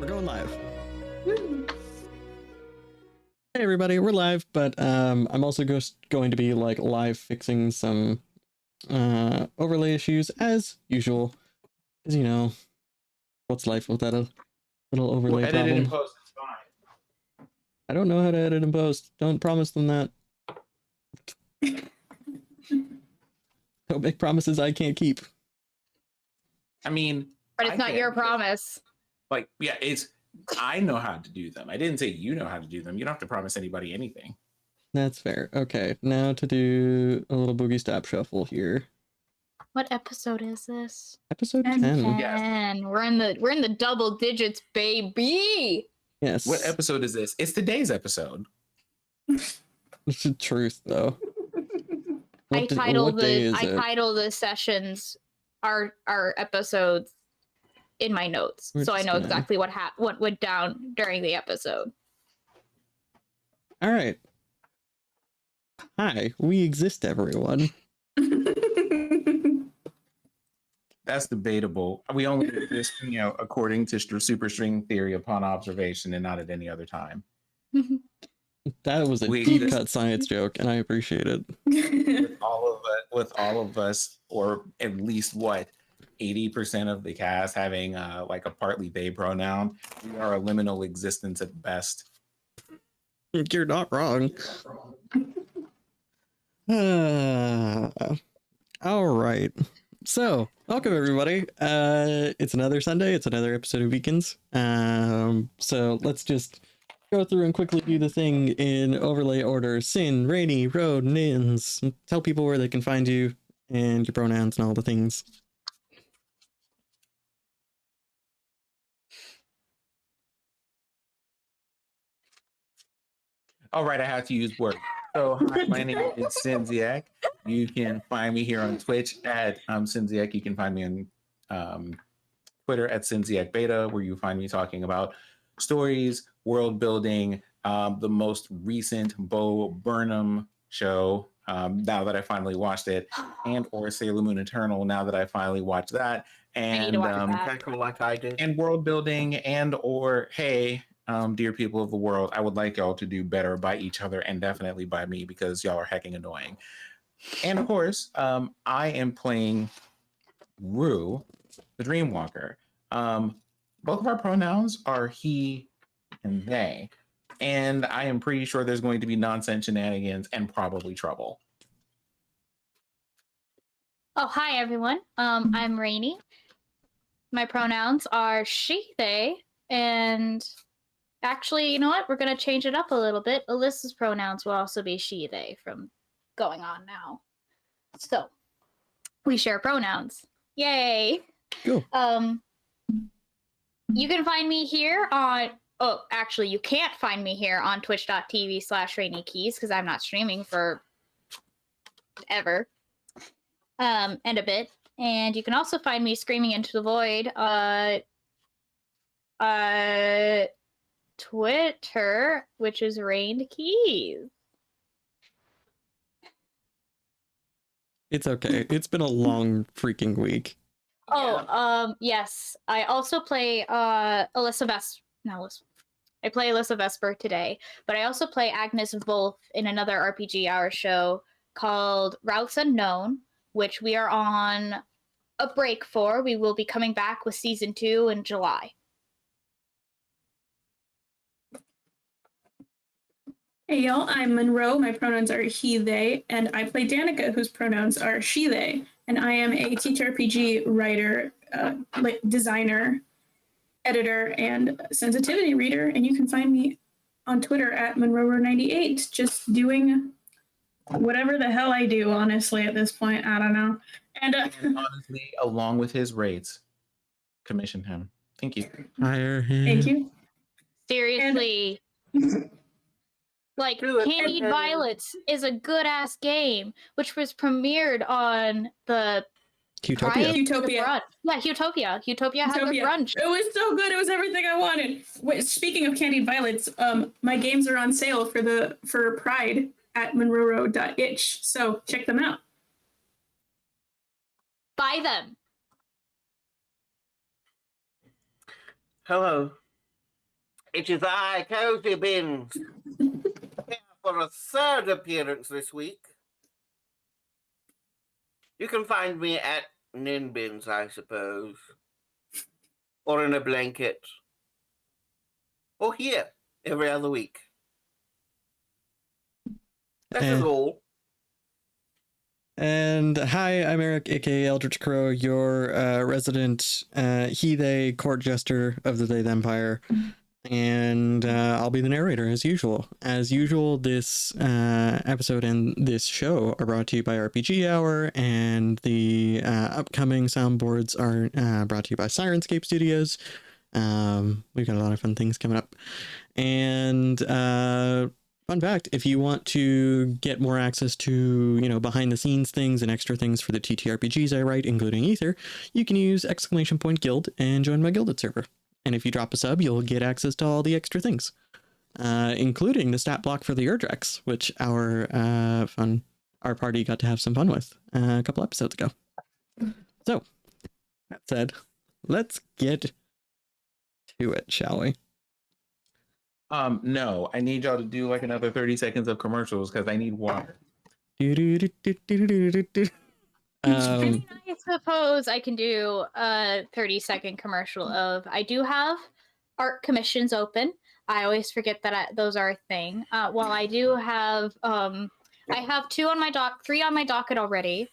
We're going live. Hey everybody, we're live, but I'm also just going to be like live fixing some overlay issues as usual. As you know, what's life without a little overlay edit it in problem? post, it's fine. I don't know how to edit and post. Don't promise them that. Don't make promises I can't keep. I mean, but it's not your promise. Like, yeah, I know how to do them. I didn't say you know how to do them. You don't have to promise anybody anything. That's fair. Okay, now to do a little boogie stop shuffle here. What episode is this? Episode 10. 10. Yes. We're in the double digits, baby. Yes. What episode is this? It's today's episode. It's the truth, though. I title the sessions our episodes in my notes, so I know exactly what went down during the episode. All right. Hi, we exist, everyone. That's debatable. We only exist, according to superstring theory upon observation and not at any other time. That was a deep cut science joke, and I appreciate it. With all of us, or at least 80% of the cast having like a partly they pronoun, we are a liminal existence at best. You're not wrong. All right. So, welcome everybody. It's another Sunday. It's another episode of Weekends. So let's just go through and quickly do the thing in overlay order. Sin, Rainy, Road, Nins. Tell people where they can find you and your pronouns and all the things. All right, I have to use words. So, hi, my name is Syrinscape. You can find me here on Twitch at Syrinscape. You can find me on Twitter at Syrinscape Beta, where you find me talking about stories, world building, the most recent Bo Burnham show, now that I finally watched it, and or Sailor Moon Eternal, now that I finally watched that, and like I did, and world building, and or hey, dear people of the world, I would like y'all to do better by each other and definitely by me because y'all are hecking annoying. And of course, I am playing Rue, the Dreamwalker. Both of our pronouns are he and they, and I am pretty sure there's going to be nonsense shenanigans and probably trouble. Oh, hi everyone. I'm Rainy. My pronouns are she, they, and actually, you know what? We're going to change it up a little bit. Alyssa's pronouns will also be she, they from going on now. So, we share pronouns. Yay! Cool. You can find me here on... Oh, actually, you can't find me here on twitch.tv/RainyKeys because I'm not streaming for ever. And a bit. And you can also find me screaming into the void Twitter, which is Rained Keys. It's okay. It's been a long freaking week. Yes. I also play Alyssa Vesper. I play Alyssa Vesper today, but I also play Agnes Wolf in another RPG Hour show called Routes Unknown, which we are on a break for. We will be coming back with season 2 in July. Hey y'all, I'm Monroe. My pronouns are he, they, and I play Danica, whose pronouns are she, they. And I am a TTRPG writer, designer, editor, and sensitivity reader. And you can find me on Twitter at Monroe98, just doing whatever the hell I do, honestly, at this point. I don't know. And honestly, along with his rates, commission him. Thank you. Hire him. Thank you. Seriously. Like, Candied Violets is a good-ass game, which was premiered on the... Utopia. Yeah, Utopia. Utopia had the brunch. It was so good. It was everything I wanted. Wait, speaking of Candied Violets, my games are on sale for Pride at monroeroad.itch, so check them out. Buy them. Hello, It is I, Cozy Bins, here for a third appearance this week. You can find me at Ninbins, I suppose. Or in a blanket. Or here, every other week. That is all. And hi, I'm Eric, aka Eldritch Crow, your resident he-they court jester of the They Empire. And I'll be the narrator as usual. As usual, this episode and this show are brought to you by RPG Hour, and the upcoming soundboards are brought to you by Syrinscape Studios. We've got a lot of fun things coming up. And fun fact, if you want to get more access to, behind the scenes things and extra things for the TTRPGs I write, including Ether, you can use !Guild and join my Guilded server. And if you drop a sub, you'll get access to all the extra things, including the stat block for the Urdrex, which our party got to have some fun with a couple episodes ago. So, that said, let's get to it, shall we? No, I need y'all to do like another 30 seconds of commercials because I need water. I mean, I suppose I can do a 30-second commercial of, I do have art commissions open. I always forget that those are a thing. While I do have, I have 3 on my docket already,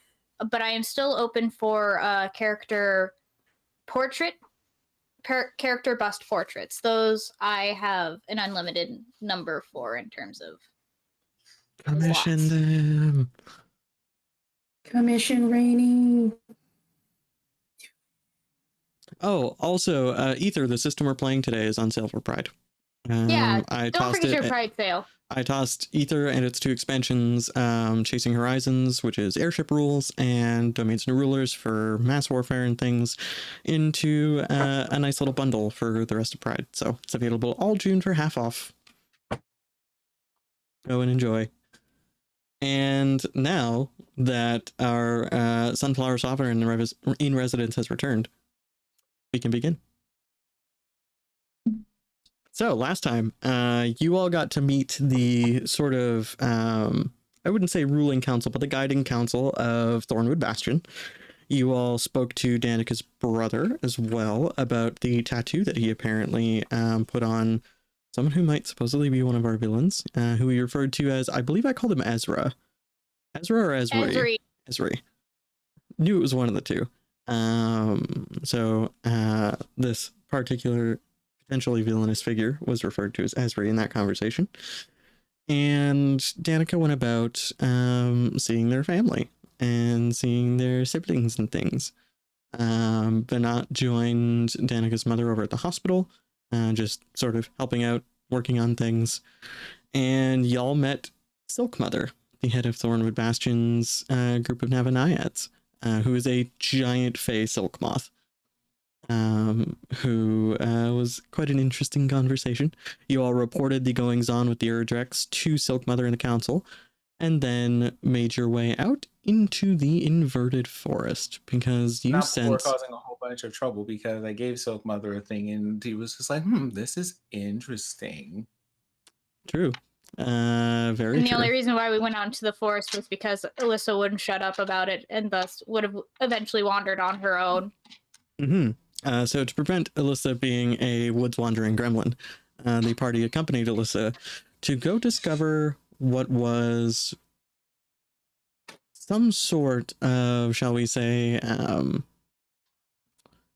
but I am still open for character portrait, character bust portraits. Those I have an unlimited number for in terms of Commission them. Commission Rainy. Oh, also, Ether, the system we're playing today, is on sale for Pride. Yeah, I don't forget your Pride sale. I tossed Ether and its 2 expansions, Chasing Horizons, which is airship rules, and Domains and Rulers for mass warfare and things, into a nice little bundle for the rest of Pride. So it's available all June for half off. Go and enjoy. And now that our Sunflower Softener in residence has returned, we can begin. So last time, you all got to meet the sort of, I wouldn't say ruling council, but the guiding council of Thornwood Bastion. You all spoke to Danica's brother as well about the tattoo that he apparently put on someone who might supposedly be one of our villains, who we referred to as, I believe I called him Ezra. Ezra or Esri? Esri. Knew it was one of the two. So this particular potentially villainous figure was referred to as Esri in that conversation. And Danica went about seeing their family and seeing their siblings and things. Benat joined Danica's mother over at the hospital, just sort of helping out, working on things. And y'all met Silk Mother, the head of Thornwood Bastion's group of Navanaiads, who is a giant fey silk moth, who was quite an interesting conversation. You all reported the goings-on with the Urdrex to Silk Mother and the council, and then made your way out into the inverted forest, because you Before causing a whole bunch of trouble, because I gave Silk Mother a thing and he was just like, this is interesting. True. Very And the true. only reason why we went out into the forest was because Alyssa wouldn't shut up about it, and thus would have eventually wandered on her own. Mm-hmm. So to prevent Alyssa being a woods wandering gremlin, the party accompanied Alyssa to go discover what was some sort of, shall we say,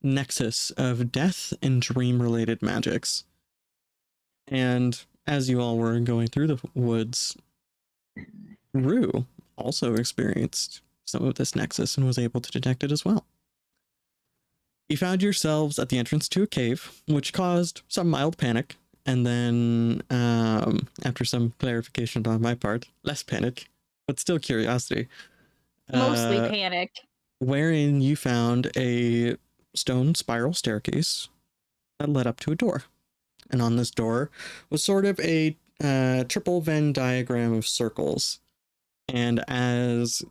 nexus of death and dream-related magics. And as you all were going through the woods, Rue also experienced some of this nexus and was able to detect it as well. You found yourselves at the entrance to a cave, which caused some mild panic, and then, after some clarification on my part, less panic, but still curiosity. Mostly panic. Wherein you found a stone spiral staircase that led up to a door. And on this door was sort of a triple Venn diagram of circles. And as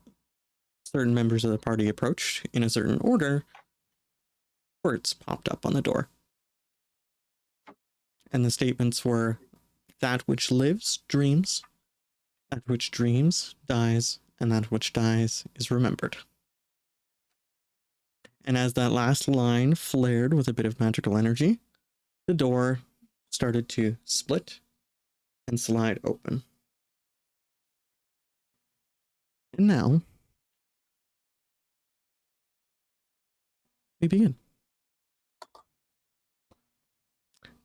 certain members of the party approached in a certain order, words popped up on the door. And the statements were, that which lives dreams, that which dreams dies, and that which dies is remembered. And as that last line flared with a bit of magical energy, the door started to split and slide open. And now, we begin.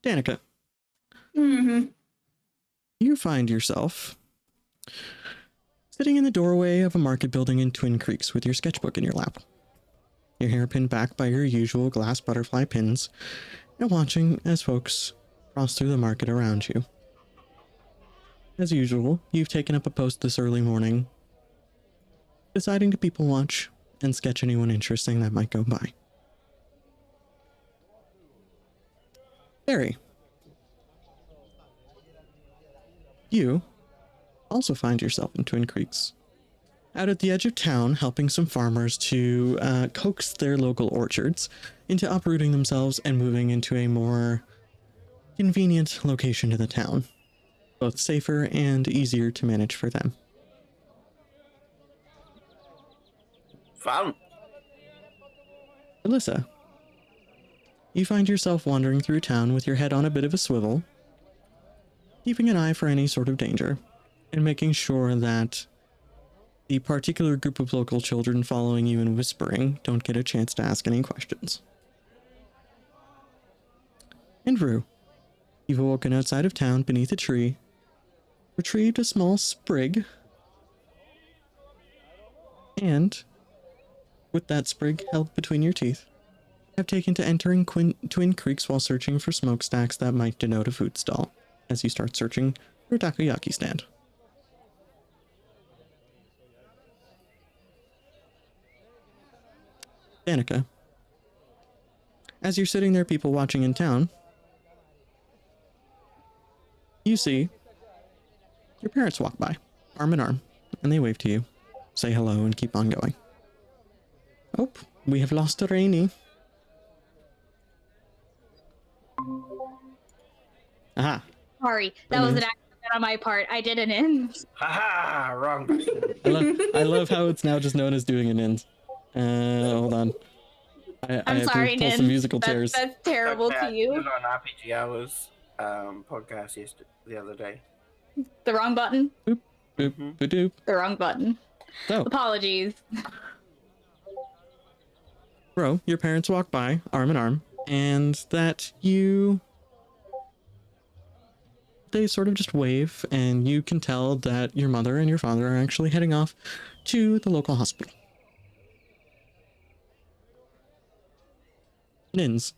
Danica, Mm-hmm. you find yourself sitting in the doorway of a market building in Twin Creeks with your sketchbook in your lap, your hair pinned back by your usual glass butterfly pins, and watching as folks cross through the market around you. As usual, you've taken up a post this early morning, deciding to people watch and sketch anyone interesting that might go by. Barry, you also find yourself in Twin Creeks, out at the edge of town, helping some farmers to coax their local orchards into uprooting themselves and moving into a more convenient location to the town, both safer and easier to manage for them. Fun. Alyssa, you find yourself wandering through town with your head on a bit of a swivel, keeping an eye for any sort of danger, and making sure that the particular group of local children following you and whispering don't get a chance to ask any questions. And Rue, you've awoken outside of town beneath a tree, retrieved a small sprig, and, with that sprig held between your teeth, have taken to entering Twin Creeks while searching for smokestacks that might denote a food stall, as you start searching for a takoyaki stand. Danica, as you're sitting there people watching in town, you see your parents walk by, arm in arm, and they wave to you, say hello, and keep on going. Oh, we have lost a Rainy. Aha. Sorry, that was an accident on my part. I did an in. Haha, wrong. I love how it's now just known as doing an end. Hold on. I I'm have sorry, to pull Nin. some musical chairs. That's terrible Okay, to I you. did on RPG Hours podcast the other day. The wrong button. Boop, Mhm. boop, doop. The wrong button. So, Apologies. bro, your parents walk by, arm in arm, and they sort of just wave, and you can tell that your mother and your father are actually heading off to the local hospital. Nins,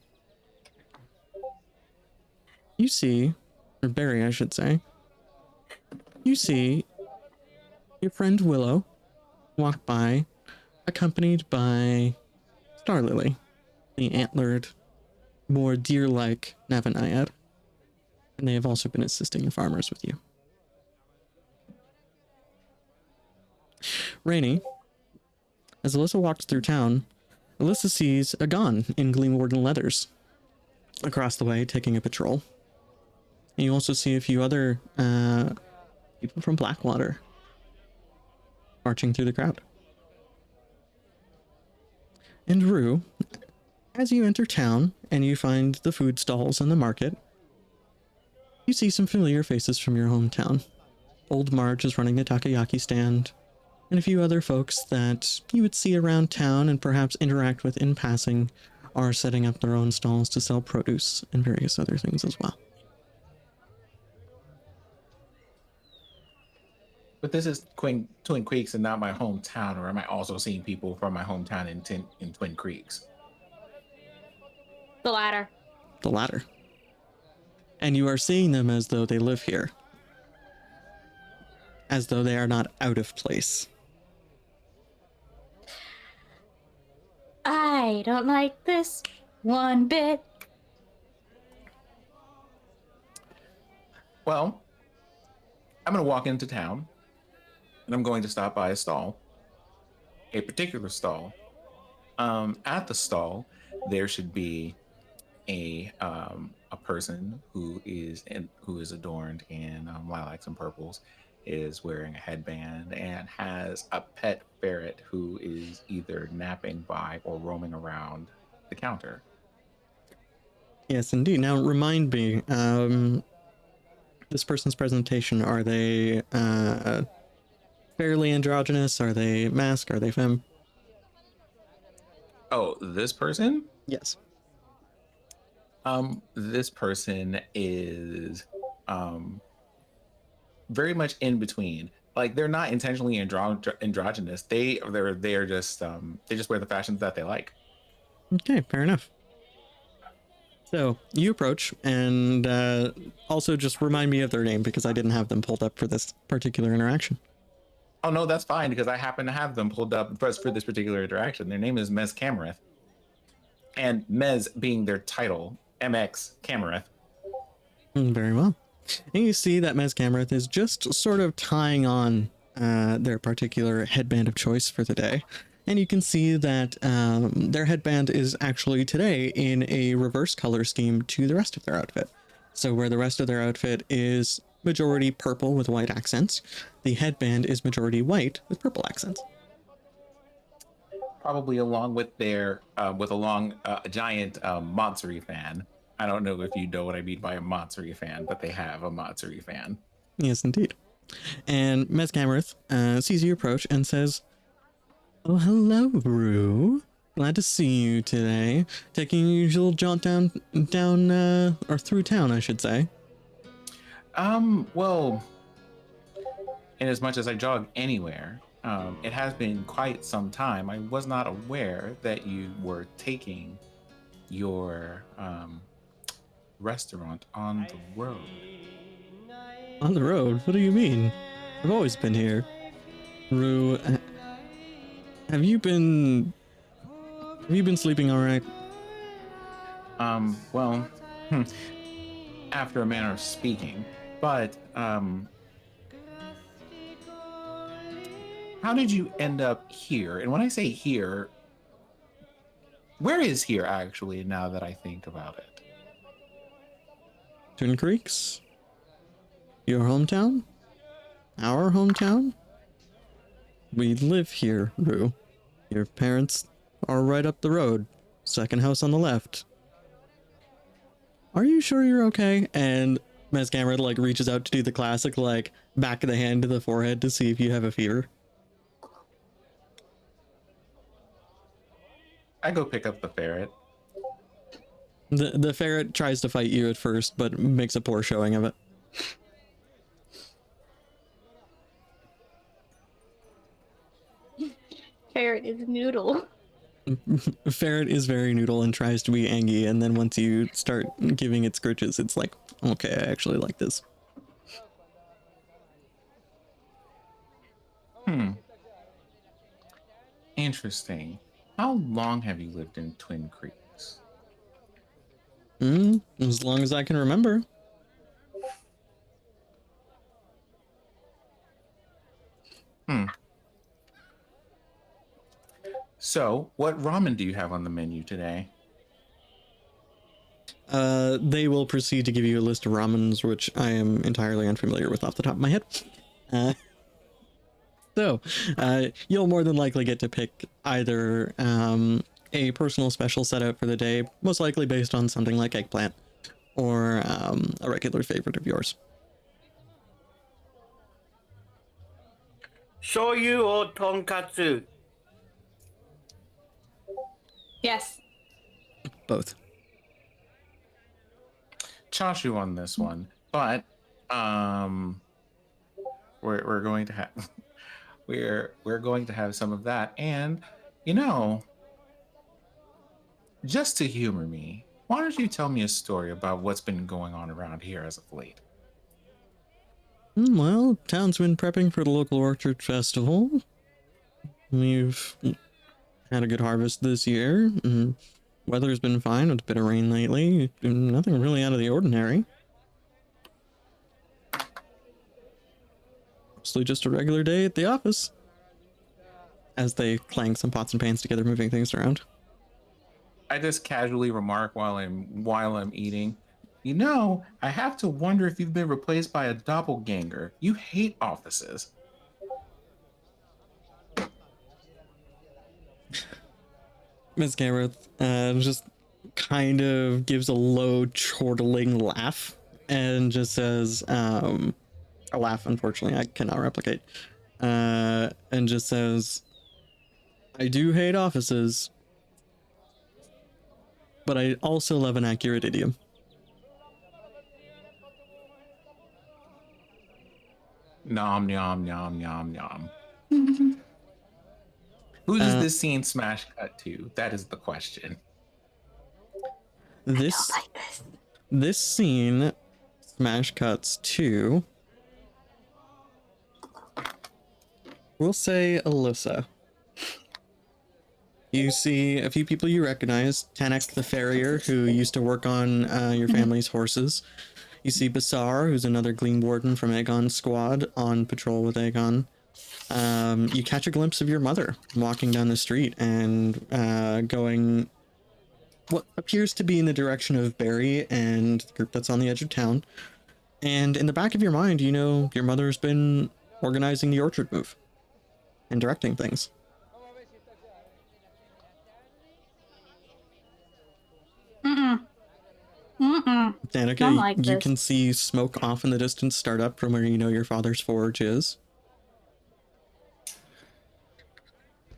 you see, or Barry, I should say, you see your friend Willow walk by, accompanied by Starlily, the antlered, more deer-like Navaniad, and they have also been assisting the farmers with you. Rainy, as Alyssa walks through town, Alyssa sees Agon in Gleamwarden leathers across the way taking a patrol. And you also see a few other people from Blackwater marching through the crowd. And Rue, as you enter town and you find the food stalls and the market, you see some familiar faces from your hometown. Old Marge is running the takoyaki stand, and a few other folks that you would see around town and perhaps interact with in passing are setting up their own stalls to sell produce and various other things as well. But this is Twin Creeks and not my hometown, or am I also seeing people from my hometown in Twin Creeks? The latter. The latter. And you are seeing them as though they live here. As though they are not out of place. I don't like this one bit. Well, I'm going to walk into town, and I'm going to stop by a stall, a particular stall. At the stall, there should be a person who is adorned in lilacs and purples, is wearing a headband and has a pet ferret who is either napping by or roaming around the counter. Yes, indeed. Now, remind me, this person's presentation, are they fairly androgynous? Are they masked? Are they femme? Oh, this person? Yes. This person is very much in between. Like, they're not intentionally androgynous. They're just they just wear the fashions that they like. Okay, fair enough. So you approach, and also just remind me of their name because I didn't have them pulled up for this particular interaction. Oh no, that's fine because I happen to have them pulled up for this particular interaction. Their name is Mez Camareth, and Mez being their title, MX Camareth. Very well. And you see that Mez Camareth is just sort of tying on their particular headband of choice for the day. And you can see that their headband is actually today in a reverse color scheme to the rest of their outfit. So where the rest of their outfit is majority purple with white accents, the headband is majority white with purple accents. Probably along with their a giant Matsuri fan. I don't know if you know what I mean by a Matsuri fan, but they have a Matsuri fan. Yes, indeed. And Mez Camareth sees you approach and says, "Oh, hello, Rue. Glad to see you today. Taking your usual jaunt down, or through town, I should say." Well, in as much as I jog anywhere, it has been quite some time. I was not aware that you were taking your restaurant on the road. On the road? What do you mean? I've always been here. Rue, have you been sleeping all right? Well, after a manner of speaking, but how did you end up here? And when I say here, where is here actually, now that I think about it? Twin Creeks? Your hometown? Our hometown? We live here, Rue. Your parents are right up the road. Second house on the left. Are you sure you're okay? And Mez Camareth like reaches out to do the classic like back of the hand to the forehead to see if you have a fever. I go pick up the ferret. The ferret tries to fight you at first, but makes a poor showing of it. Ferret is noodle. Ferret is very noodle and tries to be Angie, and then once you start giving it scritches, it's like, okay, I actually like this. Interesting. How long have you lived in Twin Creeks? As long as I can remember. So, what ramen do you have on the menu today? They will proceed to give you a list of ramens, which I am entirely unfamiliar with off the top of my head. So, you'll more than likely get to pick either a personal special set out for the day, most likely based on something like eggplant, or a regular favorite of yours. Shoyu or tonkatsu? Yes. Both. Chashu on this one, but we're going to have we're going to have some of that, and just to humor me, why don't you tell me a story about what's been going on around here as of late? Well, town's been prepping for the local orchard festival. We've had a good harvest this year. Weather's been fine with a bit of rain lately. Nothing really out of the ordinary. Mostly just a regular day at the office. As they clang some pots and pans together, moving things around. I just casually remark while I'm eating. You know, I have to wonder if you've been replaced by a doppelganger. You hate offices. Miss Gareth just kind of gives a low, chortling laugh and just says, a laugh, unfortunately, I cannot replicate, and just says, I do hate offices, but I also love an accurate idiom. Nom, nom, nom, nom, nom. Who does this scene smash cut to? That is the question. This this scene smash cuts to, we'll say, Alyssa. You see a few people you recognize. Tanek the farrier, who used to work on your family's horses. You see Basar, who's another Gleam Warden from Aegon's squad on patrol with Aegon. You catch a glimpse of your mother walking down the street and going what appears to be in the direction of Barry and the group that's on the edge of town. And in the back of your mind, you know your mother's been organizing the orchard move and directing things. Danica, Don't like you this. can see smoke off in the distance start up from where you know your father's forge is.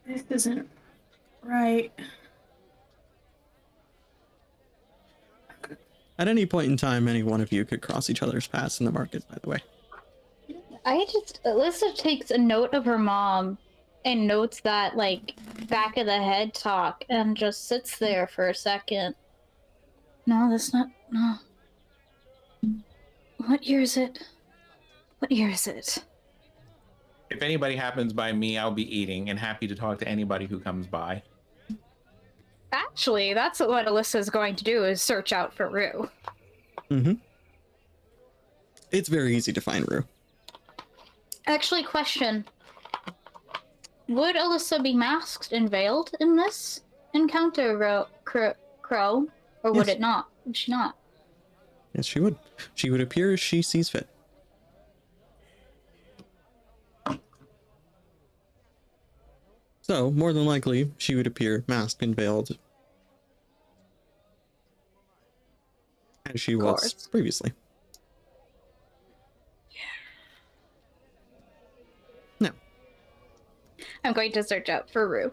This isn't right. At any point in time, any one of you could cross each other's paths in the market, by the way. Alyssa takes a note of her mom and notes that, like, back of the head talk and just sits there for a second. No, that's not, no. What year is it? What year is it? If anybody happens by me, I'll be eating and happy to talk to anybody who comes by. Actually, that's what Alyssa's going to do, is search out for Rue. It's very easy to find Rue. Actually, question. Would Alyssa be masked and veiled in this encounter, Crow? Or would Yes. it not? Would she not? Yes, she would. She would appear as she sees fit. So, more than likely, she would appear masked and veiled as she was course. previously. Now, I'm going to search out for Rue.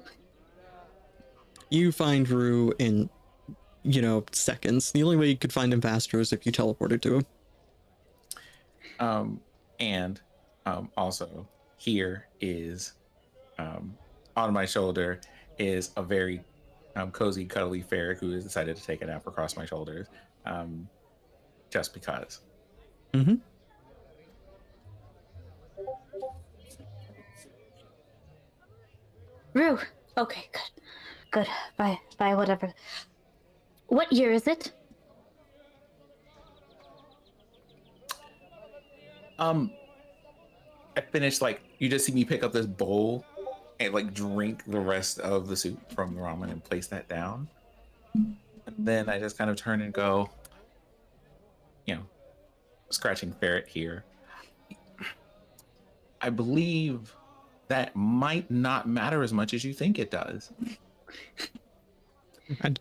you find Rue in, seconds. The only way you could find him faster is if you teleported to him. Also, here is, on my shoulder is a very cozy, cuddly ferret who has decided to take a nap across my shoulders, just because. Mm-hmm. Rue. Okay, good. Good. Bye, whatever. What year is it? I finished, you just see me pick up this bowl and drink the rest of the soup from the ramen and place that down. And then I just kind of turn and go, scratching ferret here. I believe that might not matter as much as you think it does.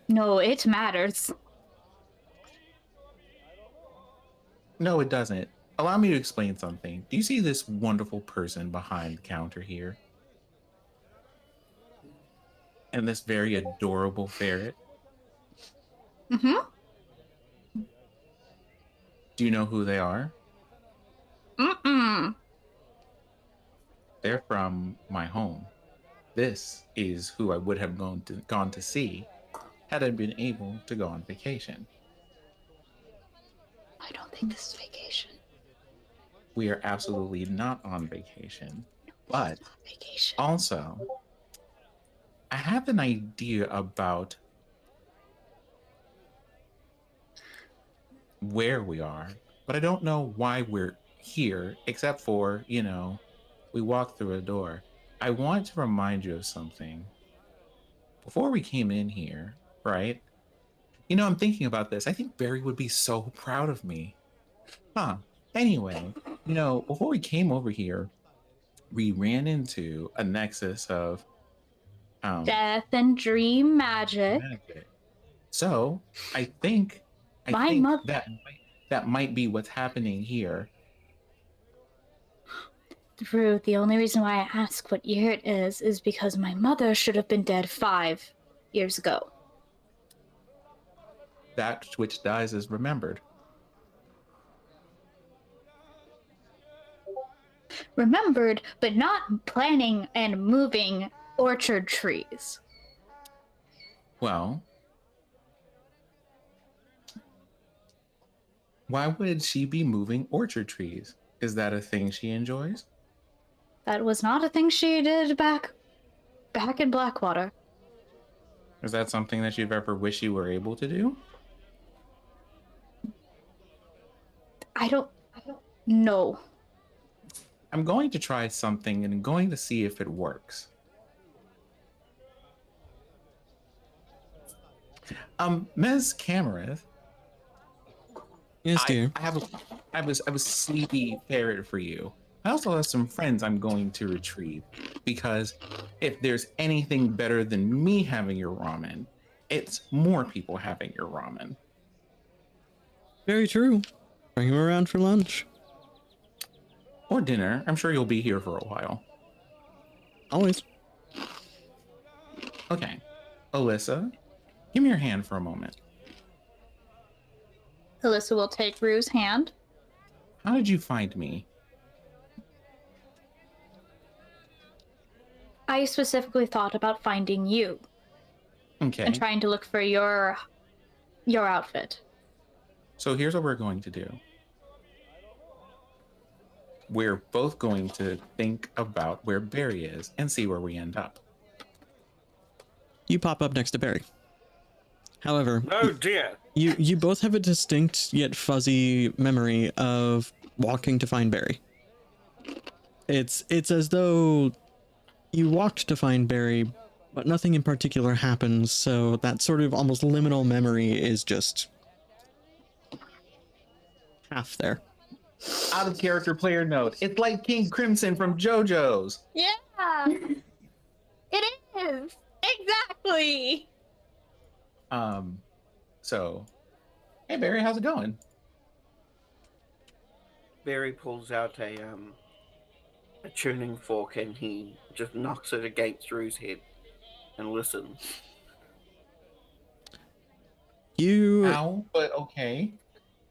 No, it matters. No, it doesn't. Allow me to explain something. Do you see this wonderful person behind the counter here? And this very adorable ferret? Mm-hmm. Do you know who they are? Mm-mm. They're from my home. This is who I would have gone to see had I been able to go on vacation. I don't think this is vacation. We are absolutely not on vacation. But Vacation. also, I have an idea about where we are, but I don't know why we're here, except for, we walked through a door. I want to remind you of something. Before we came in here, right, You know, I'm thinking about this. I think Barry would be so proud of me. Huh. Anyway, you know, before we came over here, we ran into a nexus of Death and dream magic. magic. So I My think mother. that might be what's happening here. Drew, the only reason why I ask what year it is because my mother should have been dead 5 years ago. That which dies is remembered. Remembered, but not planting and moving orchard trees. Well, why would she be moving orchard trees? Is that a thing she enjoys? That was not a thing she did back in Blackwater. Is that something that you've ever wished you were able to do? I don't know. I'm going to try something and I'm going to see if it works. Ms. Camareth, Yes, dear. I have a sleepy ferret for you. I also have some friends I'm going to retrieve because if there's anything better than me having your ramen, it's more people having your ramen. Very true. Bring him around for lunch. Or dinner. I'm sure you'll be here for a while. Always. Okay. Alyssa, give me your hand for a moment. Alyssa will take Rue's hand. How did you find me? I specifically thought about finding you Okay. and trying to look for your outfit. So here's what we're going to do. We're both going to think about where Barry is and see where we end up. You pop up next to Barry. However, Oh dear. you both have a distinct yet fuzzy memory of walking to find Barry. It's as though you walked to find Barry, but nothing in particular happens, so that sort of almost liminal memory is just half there. Out of character player note. It's like King Crimson from JoJo's. Yeah, it is exactly. So, hey Barry, how's it going? Barry pulls out a tuning fork and he just knocks it against Rue's head and listens. Ow, but okay.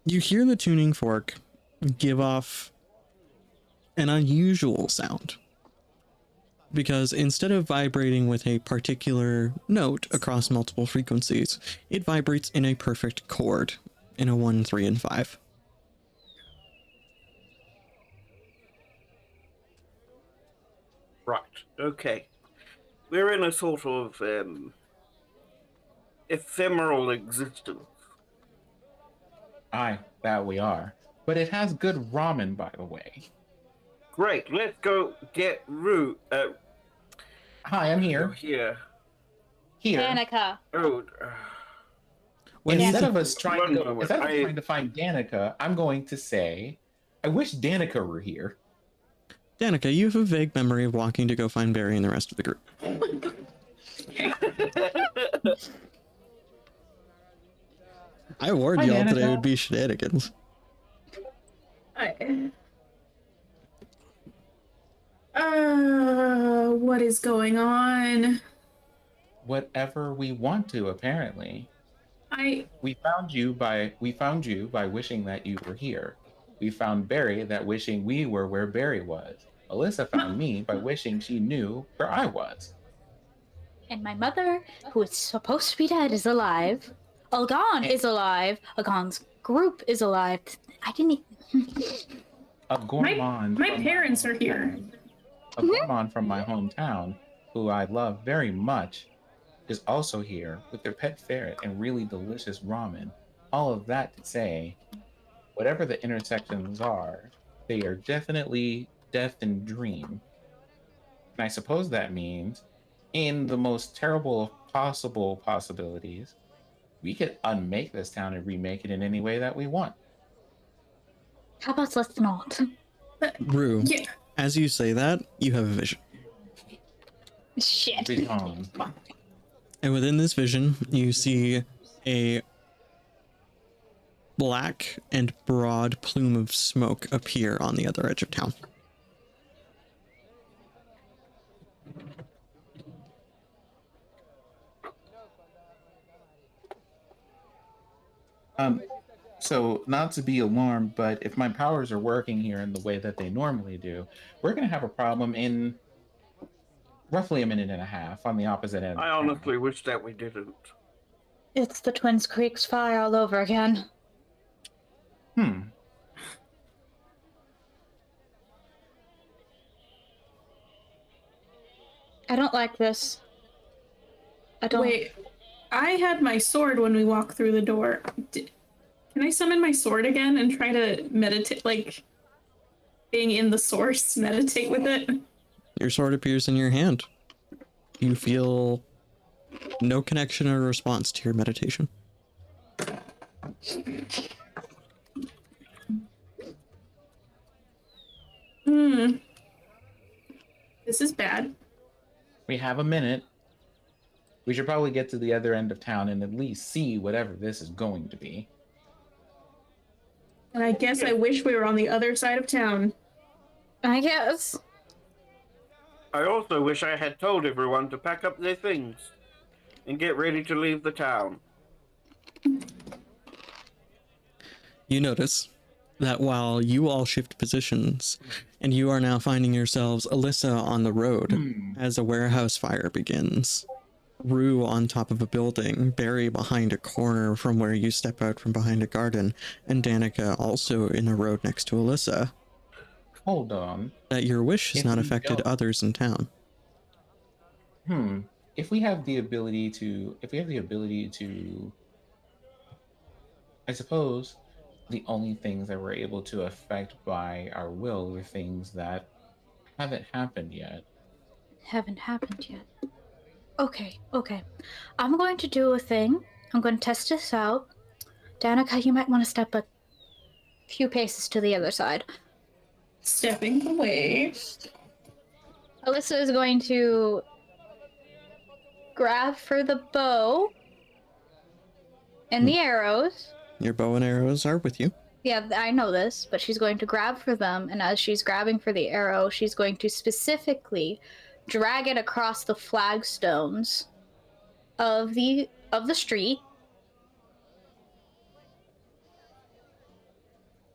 You hear the tuning fork give off an unusual sound. Because instead of vibrating with a particular note across multiple frequencies, it vibrates in a perfect chord in a 1, 3, and 5. Right. Okay. We're in a sort of ephemeral existence. Aye, that we are. But it has good ramen, by the way. Great. Let's go get Rue. Hi, I'm here. Here. Here. Danica. Oh. When you Instead th- of us trying to, One instead of moment, trying to find Danica, I'm going to say, I wish Danica were here. Danica, you have a vague memory of walking to go find Barry and the rest of the group. I warned Hi, y'all that it Danica. would be shenanigans. What is going on? Whatever we want to, apparently. I We found you by wishing that you were here. We found Barry that wishing we were where Barry was. Alyssa found me by wishing she knew where I was. And my mother, who is supposed to be dead, is alive. Algon is alive. Algon's group is alive. I didn't. A gourmand. my from parents are here. A gourmand from my hometown, who I love very much, is also here with their pet ferret and really delicious ramen. All of that to say, whatever the intersections are, they are definitely death and dream. And I suppose that means, in the most terrible of possible possibilities, we could unmake this town and remake it in any way that we want. How about let's not? Rue, Yeah. as you say that, you have a vision. Shit. Become And within this vision, you see a black and broad plume of smoke appear on the other edge of town. So not to be alarmed, but if my powers are working here in the way that they normally do, we're going to have a problem in roughly a minute and a half on the opposite end. I honestly wish that we didn't. It's the Twins Creeks fire all over again. I don't like this. I don't. Wait, I had my sword when we walked through the door. Can I summon my sword again and try to meditate, like being in the source, meditate with it? Your sword appears in your hand. You feel no connection or response to your meditation. This is bad. We have a minute. We should probably get to the other end of town and at least see whatever this is going to be. And I guess I wish we were on the other side of town. I guess. I also wish I had told everyone to pack up their things and get ready to leave the town. You notice that while you all shift positions, and you are now finding yourselves Alyssa on the road as a warehouse fire begins, Rue on top of a building, Barry behind a corner from where you step out from behind a garden, and Danica also in the road next to Alyssa, Hold on. that your wish has If not we affected don't- others in town. If we have the ability to, I suppose the only things that we're able to affect by our will are things that haven't happened yet. Haven't happened yet. Okay. I'm going to do a thing. I'm going to test this out. Danica, you might want to step a few paces to the other side. Stepping away. Alyssa is going to grab for the bow and the arrows. Your bow and arrows are with you. Yeah, I know this, but she's going to grab for them, and as she's grabbing for the arrow, she's going to specifically drag it across the flagstones of the street,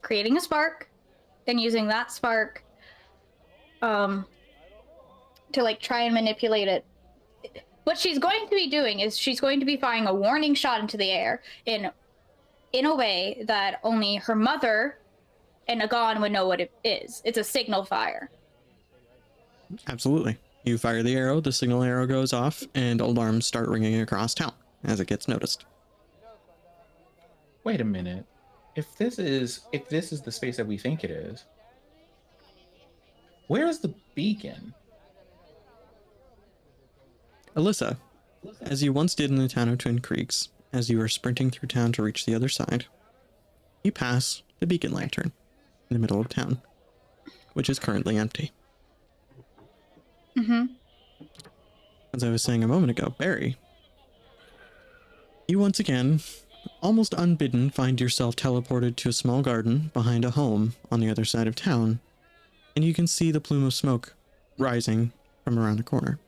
creating a spark, and using that spark to like try and manipulate it. What she's going to be doing is she's going to be firing a warning shot into the air in a way that only her mother and Agon would know what it is. It's a signal fire. Absolutely. You fire the arrow, the signal arrow goes off, and alarms start ringing across town as it gets noticed. Wait a minute. If this is the space that we think it is, where is the beacon? Alyssa, as you once did in the town of Twin Creeks, as you are sprinting through town to reach the other side, you pass the beacon lantern in the middle of town, which is currently empty. As I was saying a moment ago, Barry, you once again, almost unbidden, find yourself teleported to a small garden behind a home on the other side of town, and you can see the plume of smoke rising from around the corner.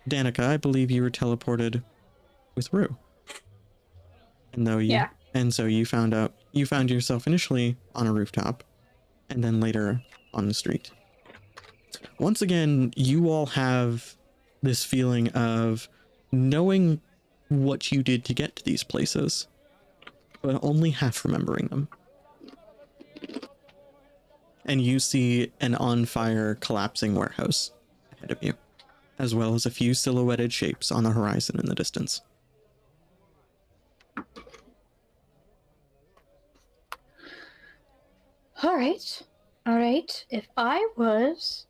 Danica, I believe you were teleported with Rue. And so you found yourself initially on a rooftop and then later on the street. Once again, you all have this feeling of knowing what you did to get to these places, but only half remembering them. And you see an on fire collapsing warehouse ahead of you, as well as a few silhouetted shapes on the horizon in the distance. All right. If I was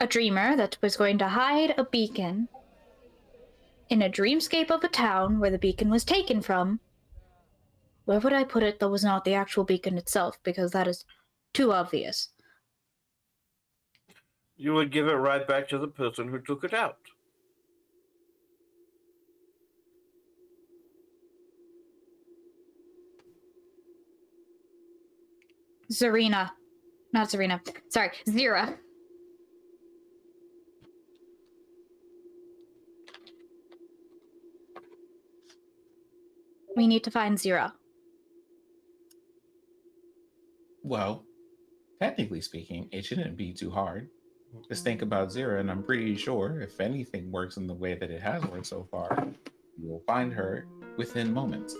a dreamer that was going to hide a beacon in a dreamscape of a town where the beacon was taken from, where would I put it that was not the actual beacon itself? Because that is too obvious. You would give it right back to the person who took it out. Zarina. Not Zarina. Sorry, Zira. We need to find Zira. Well, technically speaking, it shouldn't be too hard. Just think about Zira, and I'm pretty sure if anything works in the way that it has worked so far, you'll find her within moments.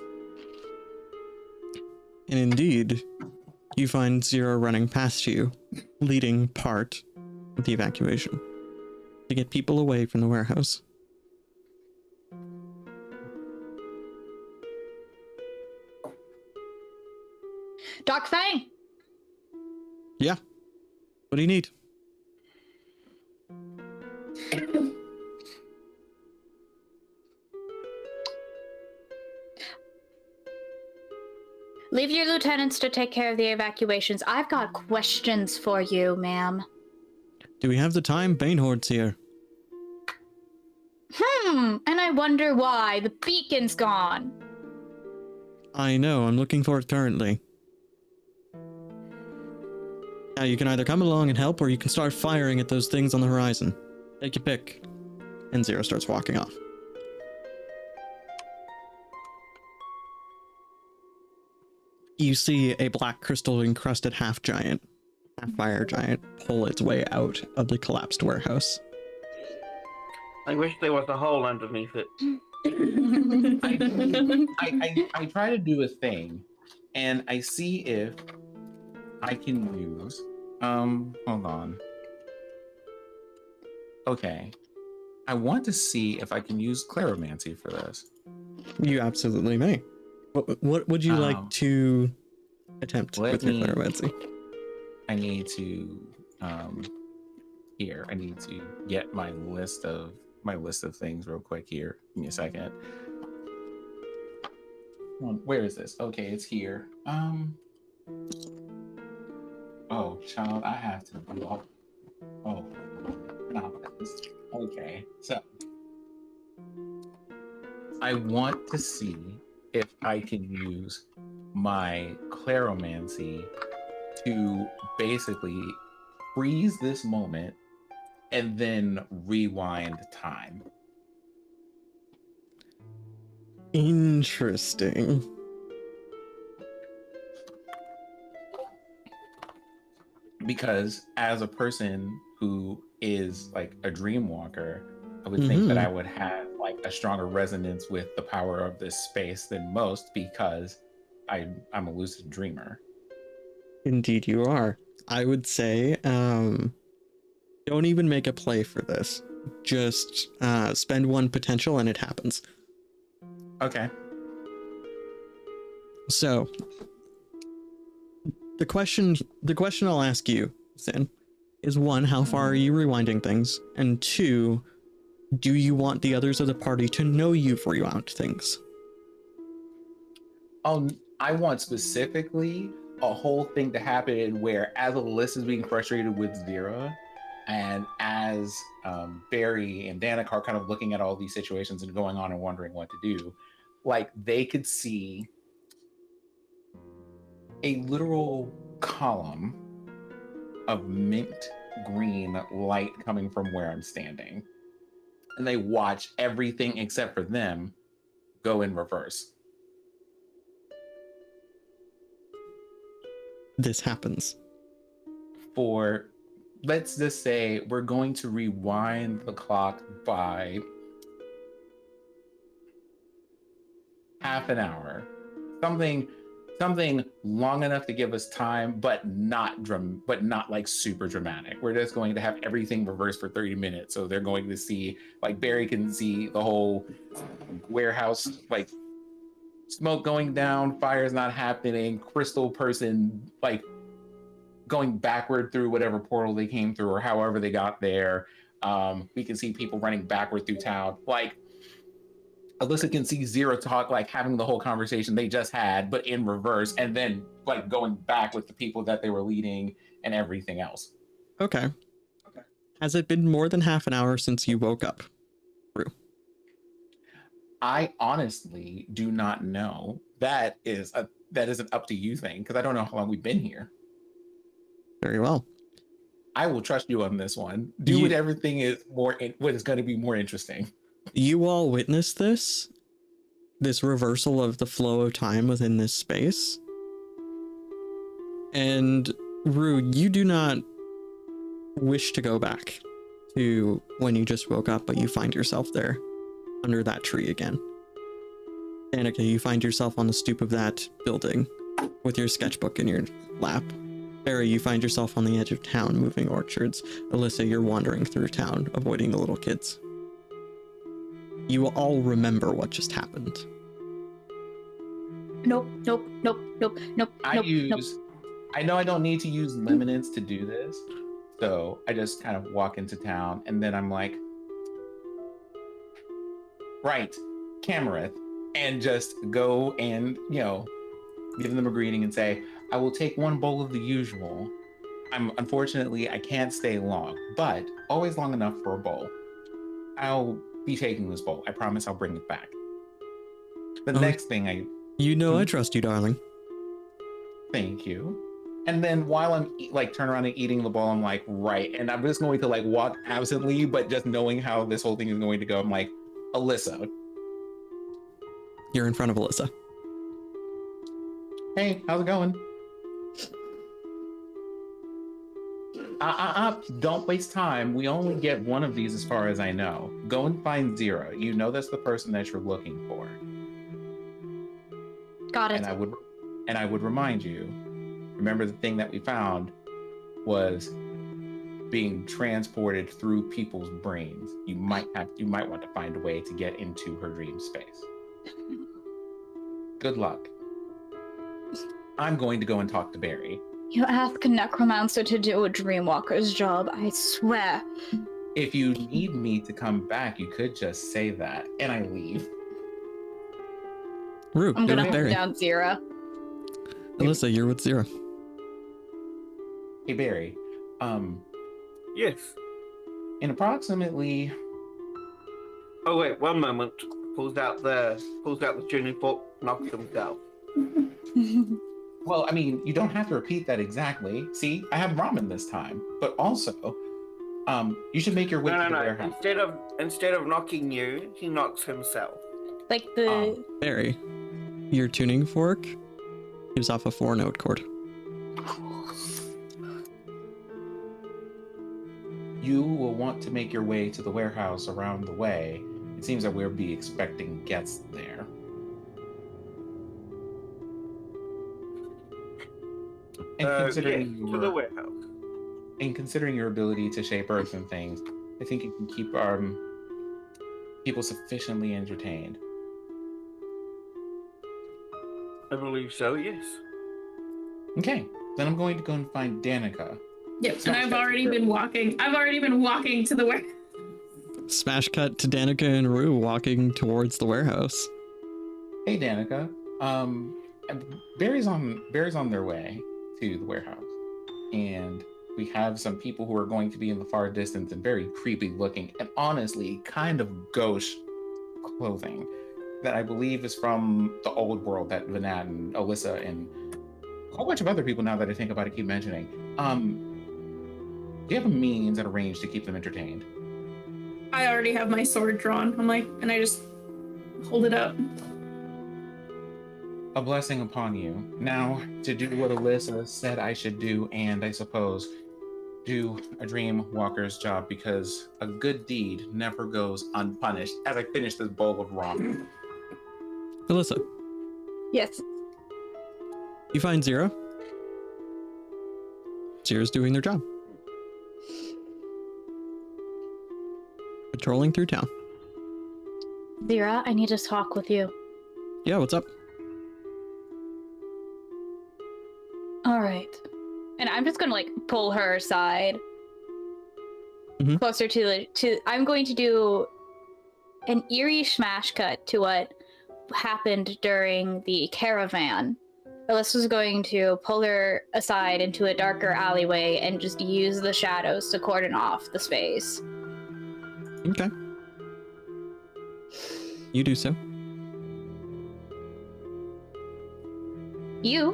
And indeed, you find Zero running past you, leading part of the evacuation to get people away from the warehouse. Doc Fang! Yeah. What do you need? Leave your lieutenants to take care of the evacuations. I've got questions for you, ma'am. Do we have the time? Banehorde's here. And I wonder why. The beacon's gone. I know, I'm looking for it currently. Now you can either come along and help, or you can start firing at those things on the horizon. Take your pick. And Zero starts walking off. You see a black crystal encrusted half fire giant pull its way out of the collapsed warehouse. I wish there was a hole underneath it. I try to do a thing, and I see if I can use. Hold on. Okay, I want to see if I can use Claromancy for this. You absolutely may. What would you like to attempt with your Claromancy? I need to here. I need to get my list of things real quick here. Give me a second. Where is this? Okay, it's here. Oh, child, I have to do all. Oh, no. Okay, so I want to see if I can use my Claromancy to basically freeze this moment and then rewind time. Interesting. Because as a person who is like a dream walker, I would think that I would have like a stronger resonance with the power of this space than most, because I'm a lucid dreamer. Indeed you are. I would say, don't even make a play for this. Just spend one potential and it happens. Okay. So, the question I'll ask you, Sin, is one, how far are you rewinding things? And two, do you want the others of the party to know you've rewound things? I want specifically a whole thing to happen where, as Alyssa's is being frustrated with Zira, and as Barry and Danica are kind of looking at all these situations and going on and wondering what to do, like they could see a literal column of mint green light coming from where I'm standing. And they watch everything except for them go in reverse. This happens. For, let's just say, we're going to rewind the clock by half an hour. Something long enough to give us time, but not like super dramatic. We're just going to have everything reversed for 30 minutes. So they're going to see, like Barry can see the whole warehouse, like smoke going down, fire's not happening, crystal person like going backward through whatever portal they came through or however they got there. We can see people running backward through town. Like Alyssa can see Zero talk, like having the whole conversation they just had, but in reverse, and then like going back with the people that they were leading and everything else. Okay. Has it been more than half an hour since you woke up? I honestly do not know. That is an up to you thing, because I don't know how long we've been here. Very well. I will trust you on this one. Do what everything is what is going to be more interesting. You all witnessed this reversal of the flow of time within this space. And Rue, you do not wish to go back to when you just woke up, but you find yourself there under that tree again. Danica, you find yourself on the stoop of that building with your sketchbook in your lap. Barry, you find yourself on the edge of town moving orchards. Alyssa, you're wandering through town, avoiding the little kids. You all remember what just happened. Nope. I know I don't need to use liminence to do this, so I just kind of walk into town, and then I'm like, right, Camarith, and just go and, give them a greeting and say, I will take one bowl of the usual. Unfortunately, I can't stay long, but always long enough for a bowl. I'll be taking this bowl. I promise I'll bring it back. The next thing I trust you, darling. Thank you. And then while I'm turn around and eating the bowl, I'm like, right. And I'm just going to walk absently, but just knowing how this whole thing is going to go, I'm like, Alyssa. You're in front of Alyssa. Hey, how's it going? Don't waste time. We only get one of these as far as I know. Go and find Zero. You know that's the person that you're looking for. Got it. And I would remind you, remember the thing that we found was being transported through people's brains. You might want to find a way to get into her dream space. Good luck. I'm going to go and talk to Barry. You ask a necromancer to do a dreamwalker's job, I swear. If you need me to come back, you could just say that, and I leave. Rue, I'm gonna with hold Barry. down Zero. Alyssa, you're with Zero. Hey Barry, Yes. in approximately Oh wait, one moment. Pulls out the tuning fork, knocks himself. well, I mean, you don't have to repeat that exactly. See, I have ramen this time, but also, you should make your way to the warehouse. Instead of knocking you, he knocks himself. Like the Barry, your tuning fork gives off a 4-note chord. You will want to make your way to the warehouse around the way. It seems that we'll be expecting guests there. And considering to the warehouse. And considering your ability to shape earth and things, I think you can keep people sufficiently entertained. I believe so, yes. Okay, then I'm going to go and find Danica. Yep, and I've already been walking to the warehouse. Smash cut to Danica and Rue walking towards the warehouse. Hey Danica, Barry's on their way to the warehouse, and we have some people who are going to be in the far distance and very creepy looking, and honestly kind of gauche clothing that I believe is from the old world that Vinat and Alyssa and a whole bunch of other people, now that I think about it, keep mentioning. Do you have a means and a range to keep them entertained? I already have my sword drawn. And I just hold it up. A blessing upon you. Now, to do what Alyssa said I should do, and I suppose do a dream walker's job, because a good deed never goes unpunished. As I finish this bowl of ramen. Alyssa, yes. you find Zero. Zero's doing their job. Patrolling through town. Zero, I need to talk with you. Yeah, what's up? All right. And I'm just gonna pull her aside, closer to I'm going to do an eerie smash cut to what happened during the caravan. Alyssa's going to pull her aside into a darker alleyway and just use the shadows to cordon off the space. Okay. You do so. You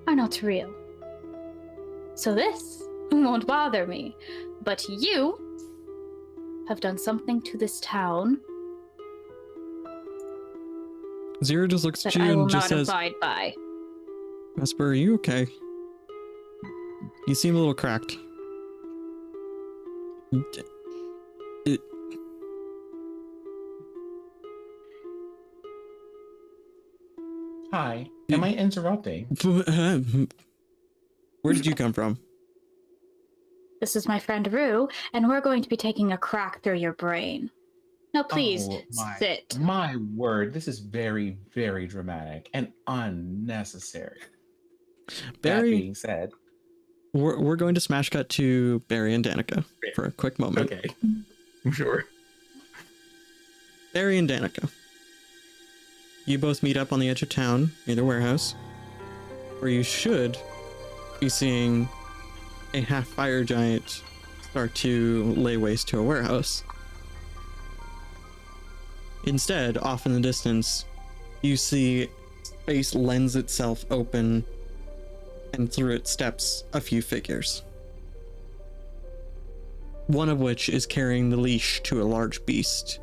are not real. So this won't bother me. But you have done something to this town Zero just looks at that you I will and just not says, abide by. Vesper, are you okay? You seem a little cracked. Hi, am I interrupting? Where did you come from? This is my friend Rue, and we're going to be taking a crack through your brain. Now please, sit. My word, this is very, very dramatic and unnecessary. Barry, That being said, we're going to smash cut to Barry and Danica for a quick moment. okay, sure. Barry and Danica. You both meet up on the edge of town near the warehouse, where you should be seeing a half fire giant start to lay waste to a warehouse. Instead, off in the distance, you see space lends itself open, and through it steps a few figures. One of which is carrying the leash to a large beast,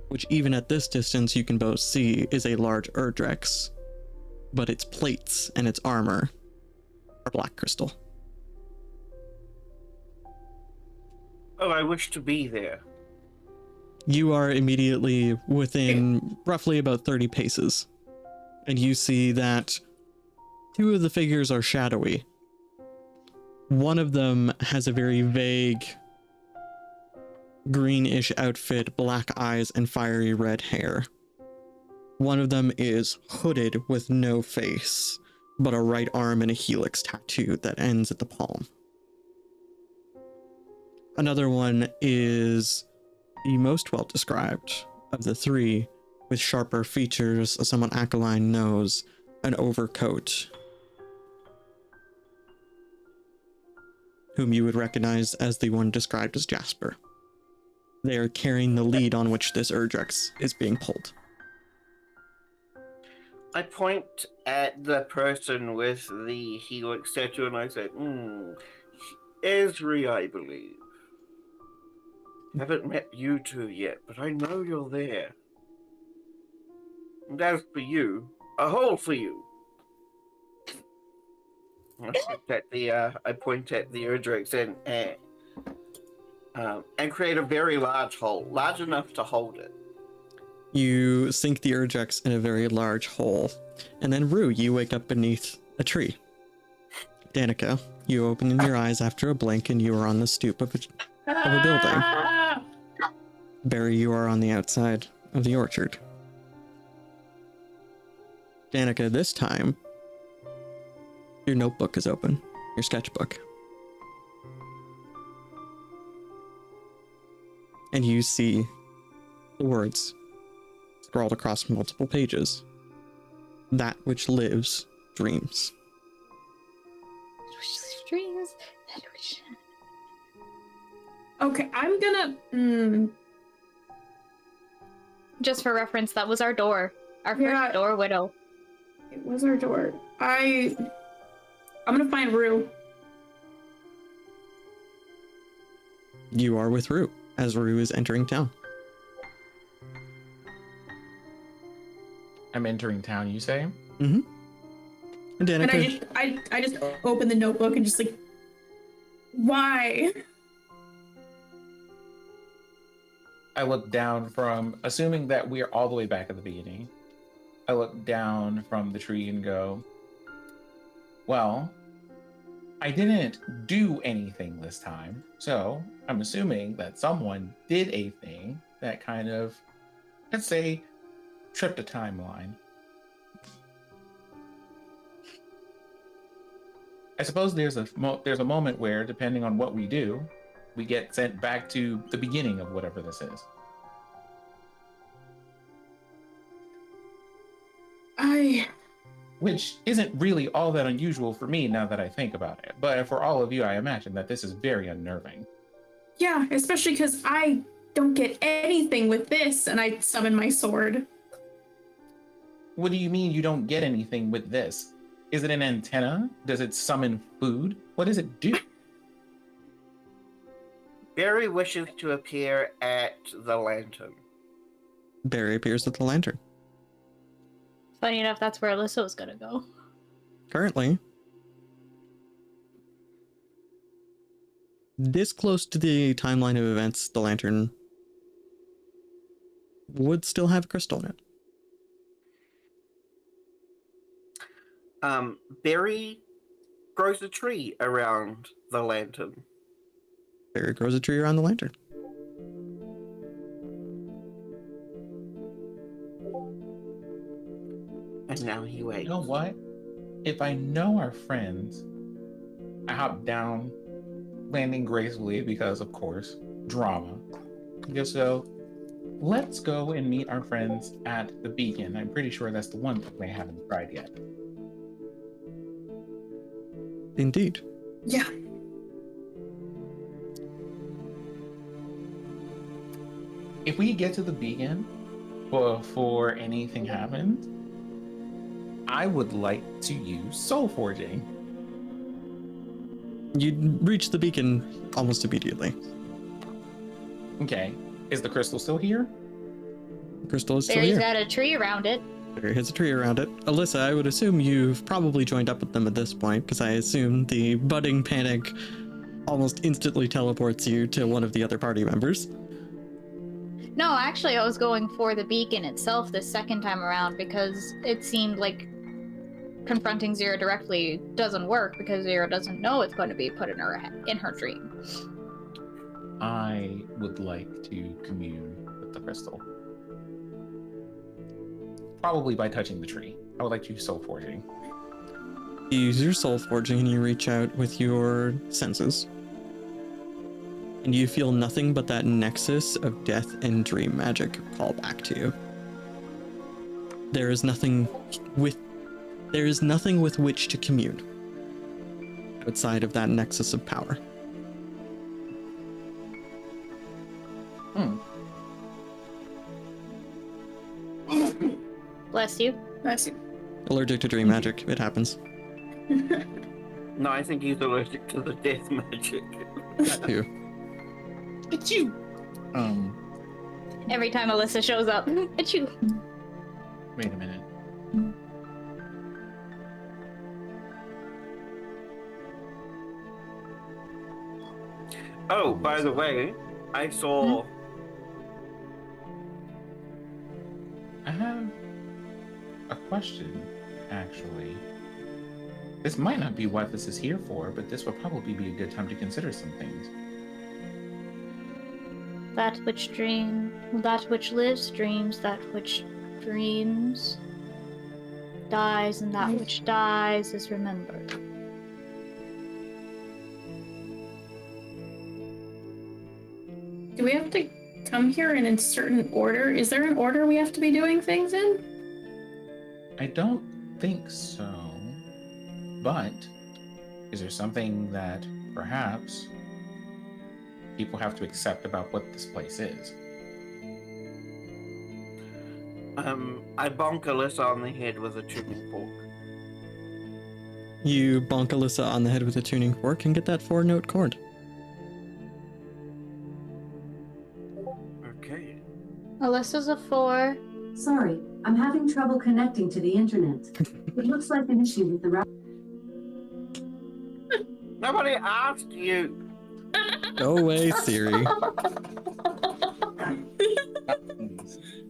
which even at this distance you can both see is a large Urdrex, but its plates and its armor are black crystal. Oh, I wish to be there. You are immediately within roughly about 30 paces, and you see that two of the figures are shadowy. One of them has a very vague greenish outfit, black eyes, and fiery red hair. One of them is hooded with no face, but a right arm and a helix tattoo that ends at the palm. Another one is the most well described of the three, with sharper features, a somewhat aquiline nose, an overcoat, whom you would recognize as the one described as Jasper. They are carrying the lead on which this Urdrex is being pulled. I point at the person with the helix tattoo and I say, Esri, I believe. Haven't met you two yet, but I know you're there. And as for you, a hole for you. I point at the Urdrex and create a very large hole, large enough to hold it. You sink the Urdrex in a very large hole, and then Rue, you wake up beneath a tree. Danica, you open your eyes after a blink, and you are on the stoop of a building. Barry, you are on the outside of the orchard. Danica, this time, your notebook is open, your sketchbook. And you see the words scrawled across multiple pages. That which lives dreams. Dreams. That which... Okay, I'm gonna. Just for reference, that was our door. Our first door, Widow. It was our door. I'm gonna find Rue. You are with Rue, as Rue is entering town. I'm entering town, you say? Mm-hmm. And Danica, And I just open the notebook and just like, why? I look down from, assuming that we're all the way back at the beginning, I look down from the tree and go, well, I didn't do anything this time, so I'm assuming that someone did a thing that kind of, let's say, tripped a timeline. I suppose there's a moment where, depending on what we do, we get sent back to the beginning of whatever this is. Which isn't really all that unusual for me now that I think about it. But for all of you, I imagine that this is very unnerving. Yeah, especially because I don't get anything with this, and I summon my sword. What do you mean you don't get anything with this? Is it an antenna? Does it summon food? What does it do? Barry wishes to appear at the lantern. Barry appears at the lantern. Funny enough, that's where Alyssa was gonna go. Currently, this close to the timeline of events, the lantern would still have a crystal in it. Barry grows a tree around the lantern. Barry grows a tree around the lantern. And now he waits. You know what? If I know our friends, I hop down, landing gracefully because, of course, drama. Just so, let's go and meet our friends at the beacon. I'm pretty sure that's the one thing they haven't tried yet. Indeed. Yeah. If we get to the beacon before anything happens, I would like to use soul forging. You'd reach the beacon almost immediately. Okay. Is the crystal still here? The crystal is still Barry's here. got a tree around it. Barry has a tree around it. Alyssa, I would assume you've probably joined up with them at this point, because I assume the budding panic almost instantly teleports you to one of the other party members. No, actually, I was going for the beacon itself this second time around because it seemed like confronting Zero directly doesn't work because Zero doesn't know it's going to be put in her dream. I would like to commune with the crystal. Probably by touching the tree. I would like to use soul forging. You use your soul forging and you reach out with your senses. And you feel nothing but that nexus of death and dream magic call back to you. There is nothing with which to commune outside of that nexus of power. Bless you. Bless you. Allergic to dream magic, it happens. No, I think he's allergic to the death magic. That too. It's you! Every time Alyssa shows up, it's you. Wait a minute. Oh, by the way, I saw... I have a question, actually. This might not be what this is here for, but this would probably be a good time to consider some things. That which lives dreams, that which dreams dies, and that which dies is remembered. Do we have to come here in a certain order? Is there an order we have to be doing things in? I don't think so. But is there something that perhaps people have to accept about what this place is? I bonk Alyssa on the head with a tuning fork. You bonk Alyssa on the head with a tuning fork and get that 4-note chord. Okay. Alyssa's a 4. Sorry, I'm having trouble connecting to the internet. It looks like an issue with the router. Nobody asked you. Go away, Siri.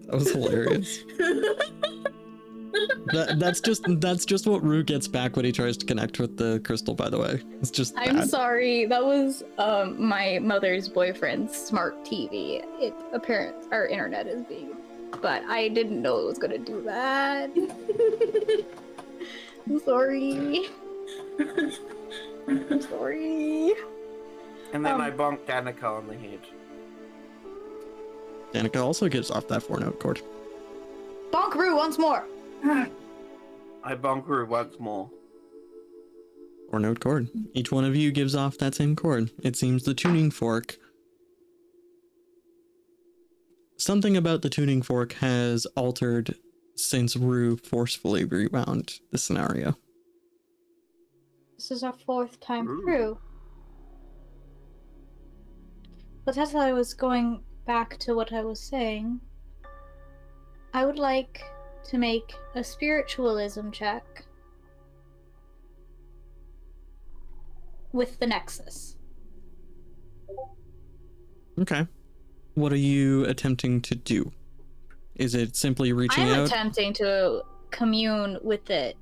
That was hilarious. That's just what Rue gets back when he tries to connect with the crystal, by the way. It's just I'm that. sorry, that was my mother's boyfriend's smart TV. Our internet is being, but I didn't know it was gonna do that. I'm sorry. I'm sorry. And then I bonk Danica on the head. Danica also gives off that 4-note chord. Bonkaroo once more. I bonk her once more. 4-note chord. Each one of you gives off that same chord. It seems the tuning fork. Something about the tuning fork has altered since Rue forcefully rewound the scenario. This is our 4th time Ooh. through. But as I was going back to what I was saying, I would like to make a spiritualism check with the Nexus. Okay. What are you attempting to do? Is it simply reaching I'm out? attempting to commune with it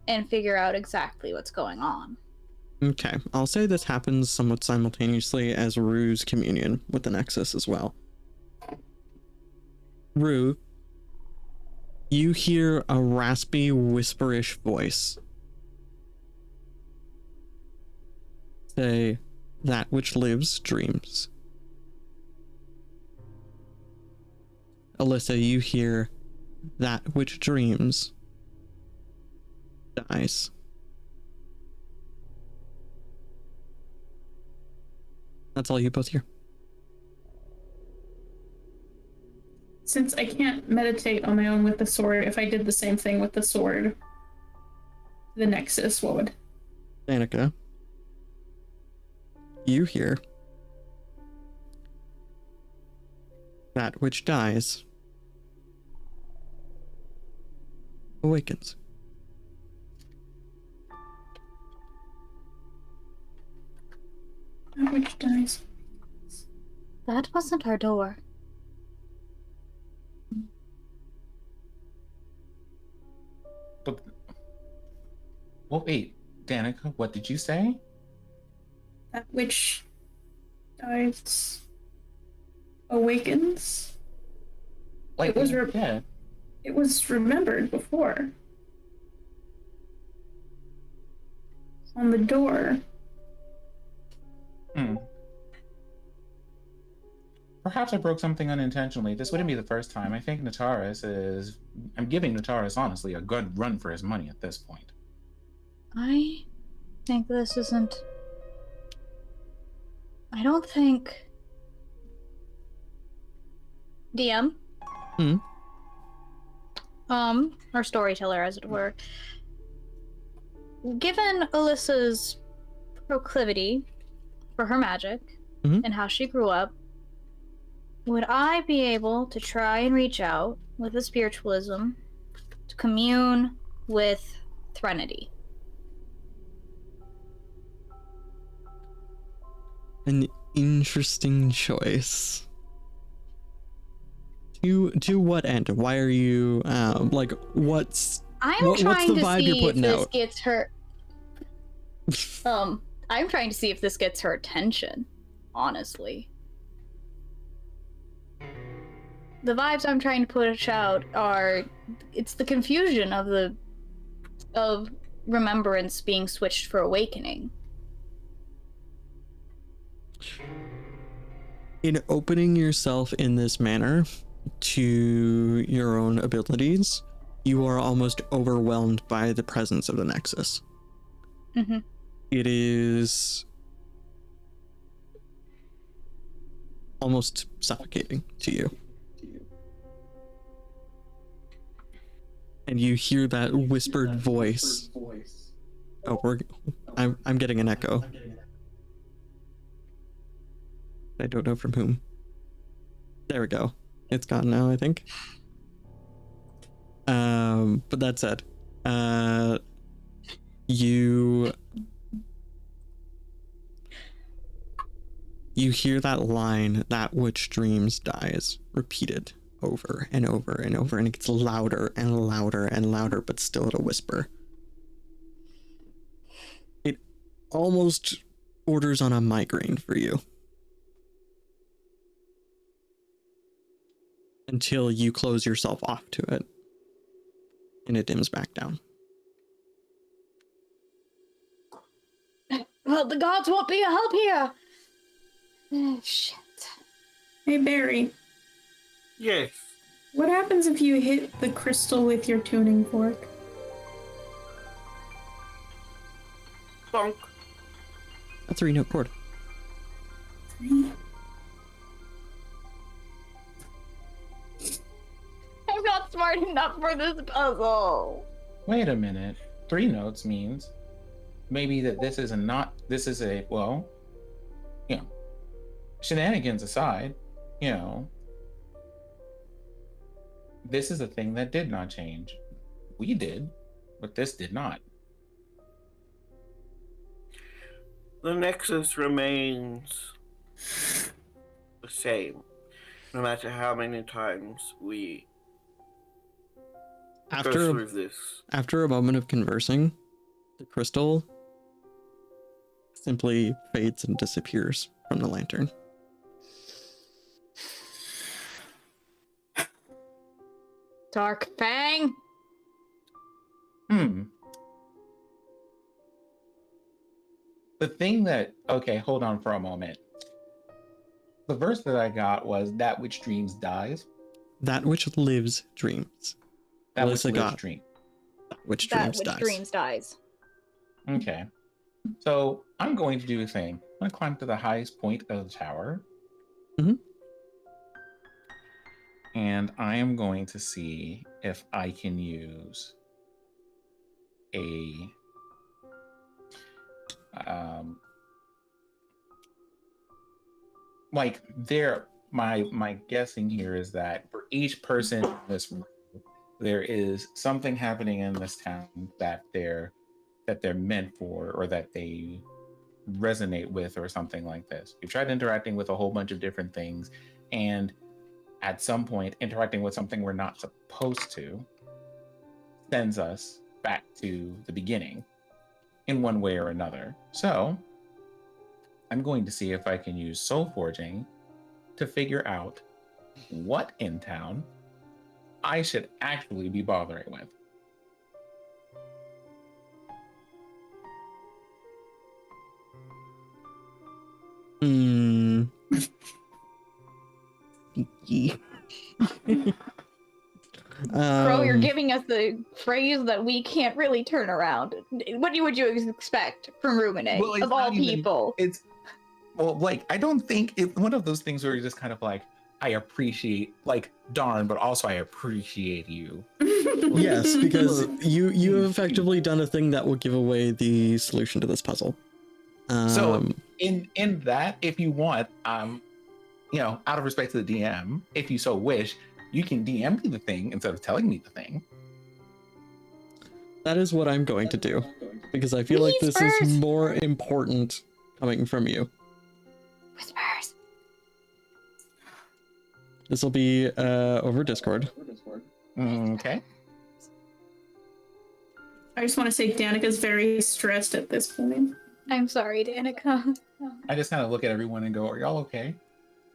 and figure out exactly what's going on. Okay, I'll say this happens somewhat simultaneously as Rue's communion with the Nexus as well. Rue, you hear a raspy, whisperish voice say, "That which lives dreams." Alyssa, you hear, "That which dreams dies." That's all you both hear. Since I can't meditate on my own with the sword, if I did the same thing with the sword, the Nexus, what would? Danica, you hear, "That which dies awakens." That which dies. That wasn't our door. But, well, wait, Danica, what did you say? That which dies awakens. Like, It was yeah. It was remembered before. On the door. Perhaps I broke something unintentionally. This wouldn't be the first time. I think Nataris is... I'm giving Nataris, honestly, a good run for his money at this point. I think this isn't... I don't think... DM? Our storyteller, as it were. Given Alyssa's proclivity for her magic and how she grew up, would I be able to try and reach out with the spiritualism to commune with Threnody? An interesting choice. To what end? Why are you like what's I'm trying the to vibe you're see if putting this out? gets her. I'm trying to see if this gets her attention. Honestly, the vibes I'm trying to push out are it's the confusion of remembrance being switched for awakening. In opening yourself in this manner to your own abilities, you are almost overwhelmed by the presence of the Nexus. Mm-hmm. It is almost suffocating to you. And you hear that whispered voice. Oh, I'm getting an echo. I don't know from whom. There we go. It's gone now, I think. But that said, you hear that line, "That which dreams dies," repeated over and over and over, and it gets louder and louder and louder, but still at a whisper. It almost borders on a migraine for you. Until you close yourself off to it. And it dims back down. Well, the gods won't be a help here. Shit. Hey, Barry. Yes. What happens if you hit the crystal with your tuning fork? Bonk. A 3-note chord. I'm not smart enough for this puzzle. Wait a minute. 3 notes means maybe that this is a, well, you know, shenanigans aside, you know, this is a thing that did not change. We did, but this did not. The Nexus remains the same, no matter how many times we go through this. After a moment of conversing, the crystal simply fades and disappears from the lantern. Dark Fang. The thing that, okay, hold on for a moment. The verse that I got was that which dreams dies. That which lives dreams. That Melissa which lives got dream. Which That dreams which dies. dreams dies. Okay. So I'm going to do a thing. I'm going to climb to the highest point of the tower. Mhm. And I am going to see if I can use a like there my guessing here is that for each person in this room, there is something happening in this town that they're meant for, or that they resonate with, or something like this. We've tried interacting with a whole bunch of different things, and at some point interacting with something we're not supposed to sends us back to the beginning in one way or another. So I'm going to see if I can use soul forging to figure out what in town I should actually be bothering with. Crow, you're giving us the phrase that we can't really turn around. What would you expect from Ruminate, Well, it's of all not even- people? It's, well, like, I don't think it's one of those things where you're just kind of like, I appreciate, like, darn, but also I appreciate you. Yes, because you have effectively done a thing that will give away the solution to this puzzle. So in that, if you want, you know, out of respect to the DM, if you so wish, you can DM me the thing instead of telling me the thing. That is what I'm going to do, because I feel like this is Whispers. more important coming from you. Whispers. This will be over Discord. Okay. I just want to say Danica's very stressed at this point. I'm sorry, Danica. I just kind of look at everyone and go, are y'all okay?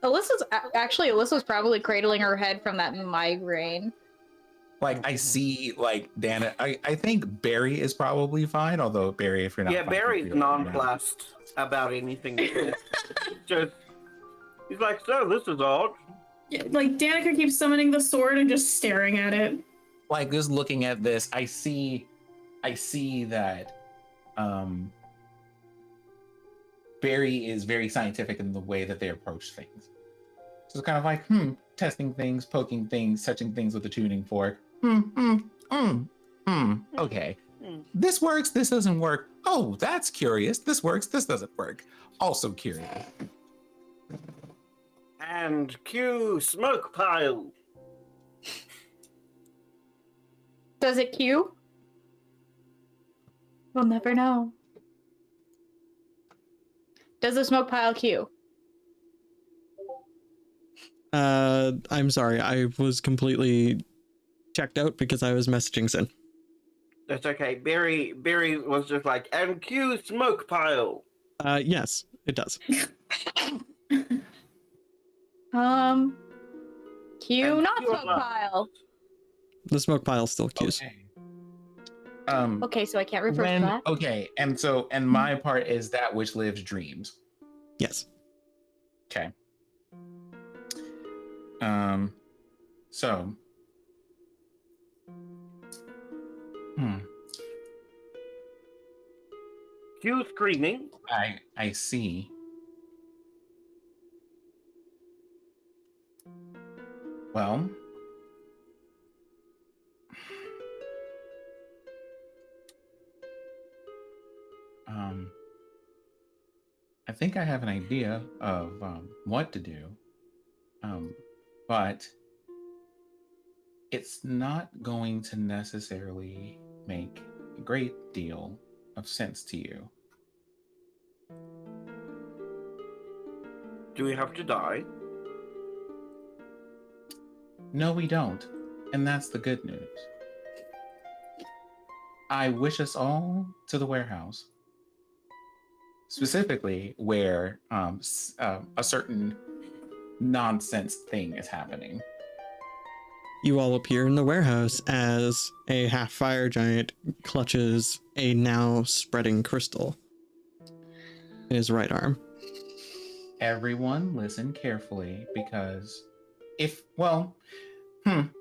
Alyssa's probably cradling her head from that migraine. Like, I see, like, Dana, I think Barry is probably fine, although Barry, if you're not Yeah, fine, Barry's feel free to let me know. nonplussed about anything. Just, he's like, so this is odd. Yeah, like Danica keeps summoning the sword and just staring at it. Like, just looking at this, I see that Barry is very scientific in the way that they approach things. So it's kind of like, testing things, poking things, touching things with a tuning fork. Okay. This works, this doesn't work. Oh, that's curious. This works, this doesn't work. Also curious. And cue smoke pile. Does it queue? We'll never know. Does the smoke pile queue? I'm sorry, I was completely checked out because I was messaging Sin. That's okay. Barry was just like, and cue smoke pile. Yes, it does. Queue, And not queue smoke up. pile. The smoke pile still queues. Okay. Okay, so I can't refer to that. Okay, and my part is that which lives dreams. Yes. Okay. So. Cue screaming. I see. Well, I think I have an idea of what to do, but it's not going to necessarily make a great deal of sense to you. Do we have to die? No, we don't. And that's the good news. I wish us all to the warehouse. Specifically where a certain nonsense thing is happening. You all appear in the warehouse as a half fire giant clutches a now spreading crystal in his right arm. Everyone listen carefully, because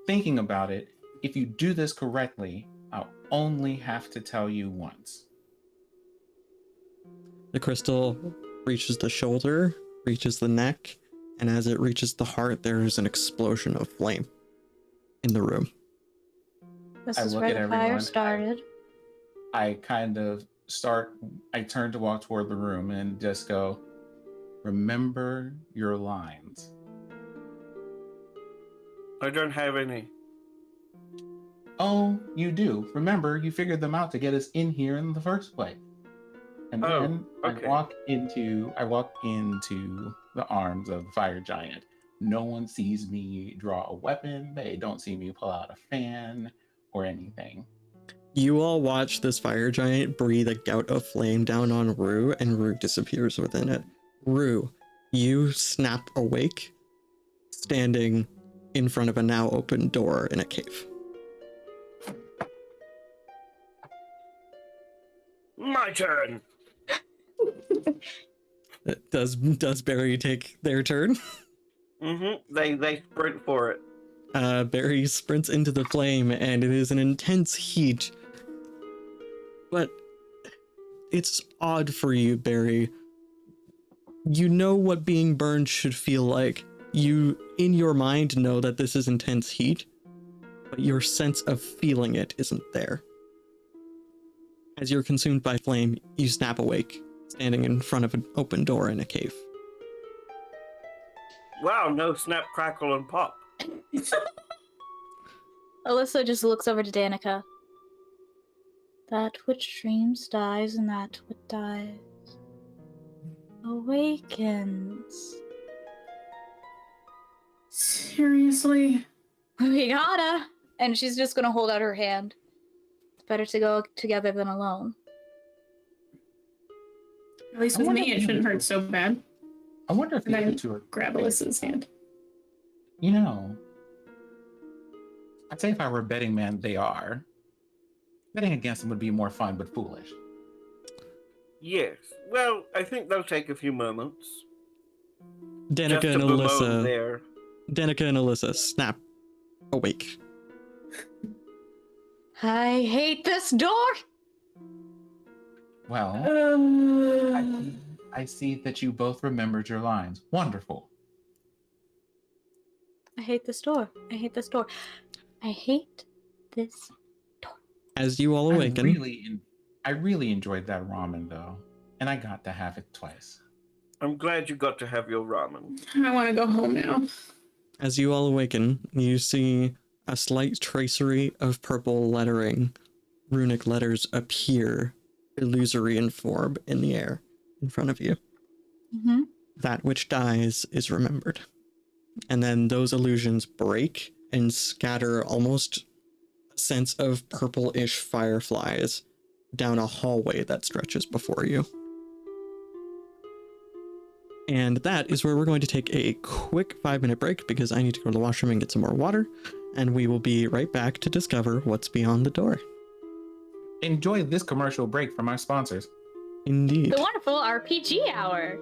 thinking about it, if you do this correctly, I'll only have to tell you once. The crystal reaches the shoulder, reaches the neck, and as it reaches the heart, there is an explosion of flame in the room. This I is look where at the everyone. fire started. I turn to walk toward the room and just go, remember your lines. I don't have any. Oh, you do. Remember, you figured them out to get us in here in the first place. And then okay. I walk into the arms of the fire giant. No one sees me draw a weapon. They don't see me pull out a fan or anything. You all watch this fire giant breathe a gout of flame down on Rue, and Rue disappears within it. Rue, you snap awake, standing in front of a now open door in a cave. My turn. Does Barry take their turn? Mm-hmm. They sprint for it. Barry sprints into the flame, and it is an intense heat. But it's odd for you, Barry. You know what being burned should feel like. You, in your mind, know that this is intense heat, but your sense of feeling it isn't there. As you're consumed by flame, you snap awake, standing in front of an open door in a cave. Wow, no snap, crackle, and pop. Alyssa just looks over to Danica. That which dreams dies, and that which dies awakens. Seriously? We gotta. And she's just gonna hold out her hand. It's better to go together than alone. At least with me, it shouldn't hurt so bad. I wonder if And the I other two are grab Alyssa's hand. You know, I'd say if I were a betting man, they are. Betting against them would be more fun, but foolish. Yes. Well, I think they'll take a few moments. Danica Just and to bemoan Alyssa. there. Danica and Alyssa snap awake. I hate this door! Well, I see that you both remembered your lines. Wonderful. I hate this door. I hate this door. I hate this door. As you all awaken, I really enjoyed that ramen though, and I got to have it twice. I'm glad you got to have your ramen. I want to go home now. as you all awaken, you see a slight tracery of purple lettering, runic letters appear illusory in form in the air in front of you. Mm-hmm. That which dies is remembered. And then those illusions break and scatter almost a sense of purple-ish fireflies down a hallway that stretches before you. And that is where we're going to take a quick 5-minute break because I need to go to the washroom and get some more water. And we will be right back to discover what's beyond the door. Enjoy this commercial break from our sponsors. Indeed. The wonderful RPG hour.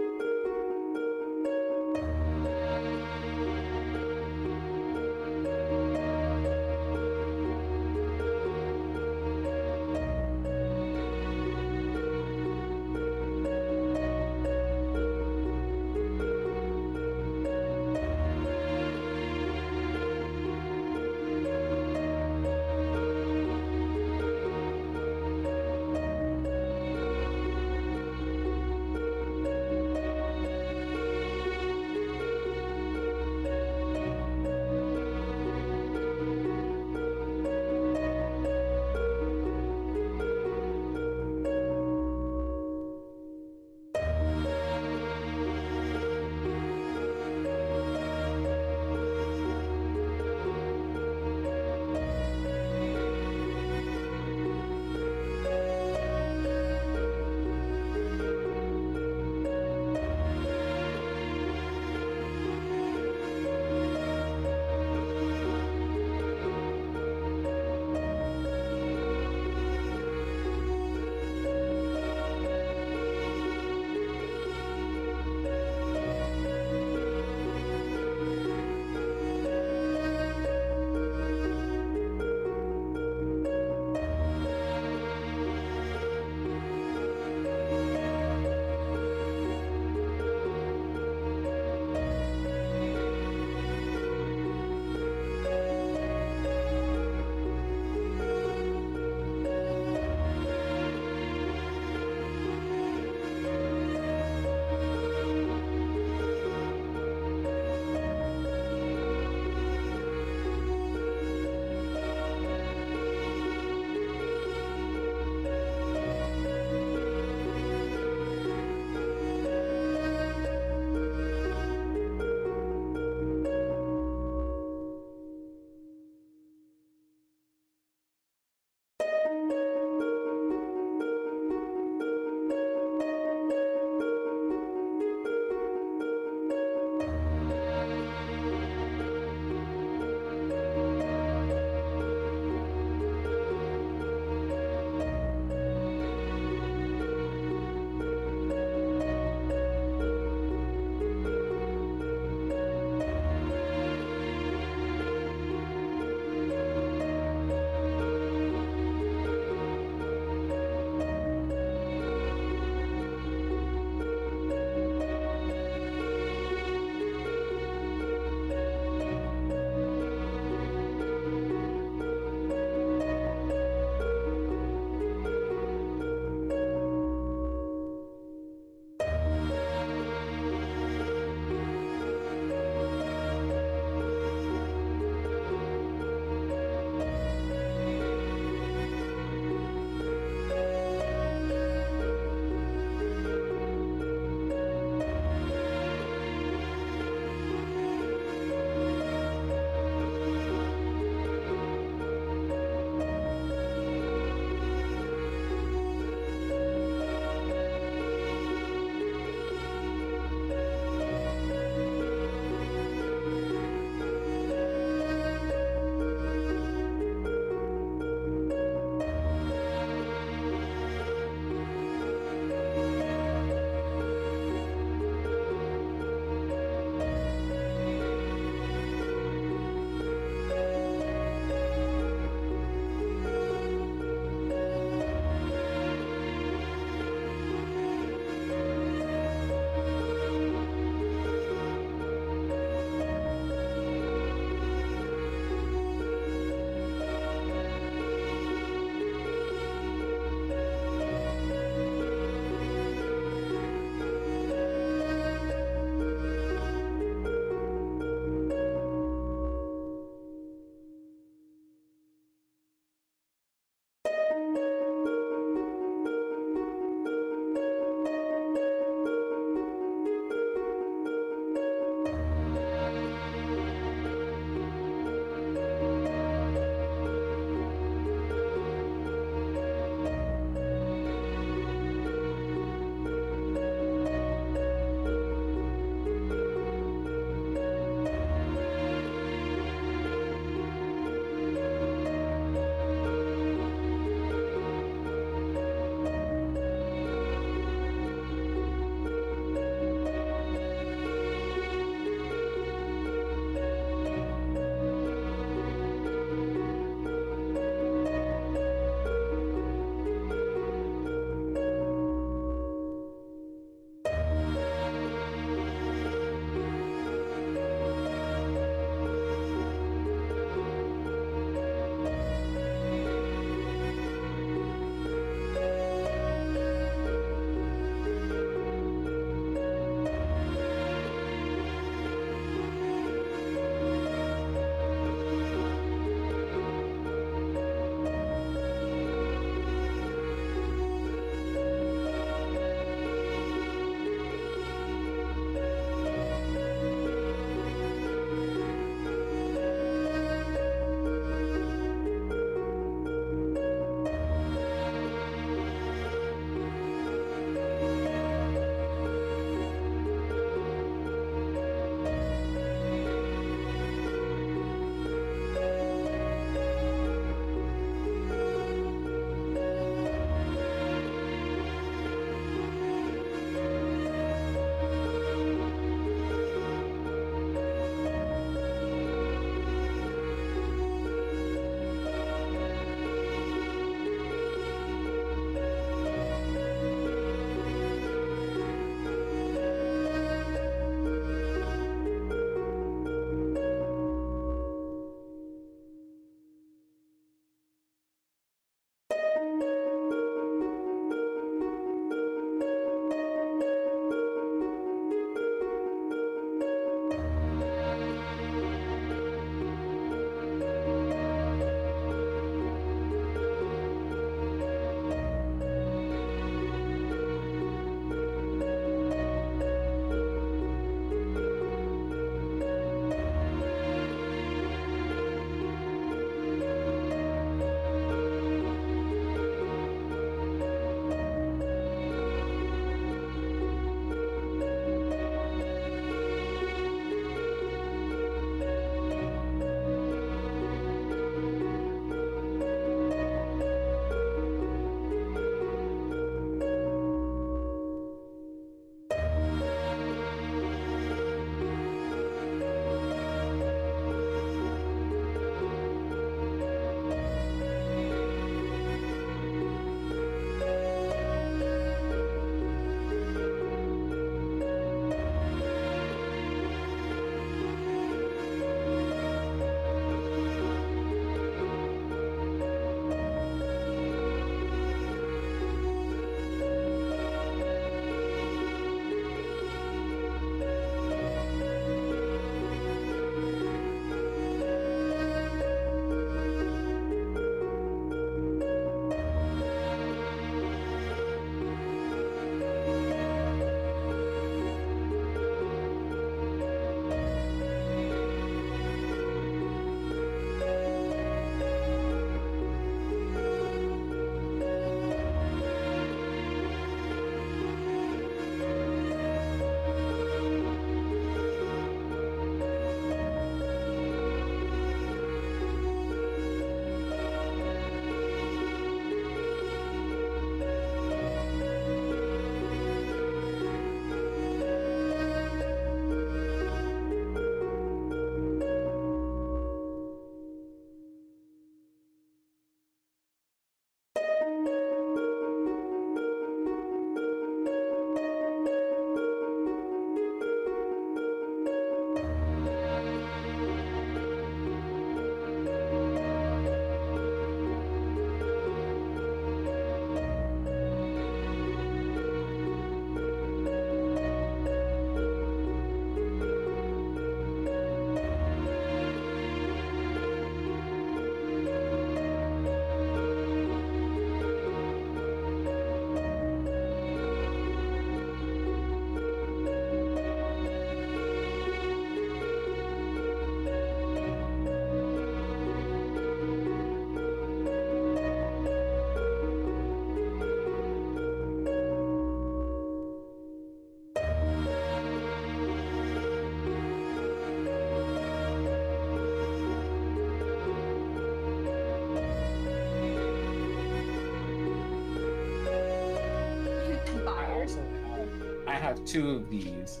have two of these.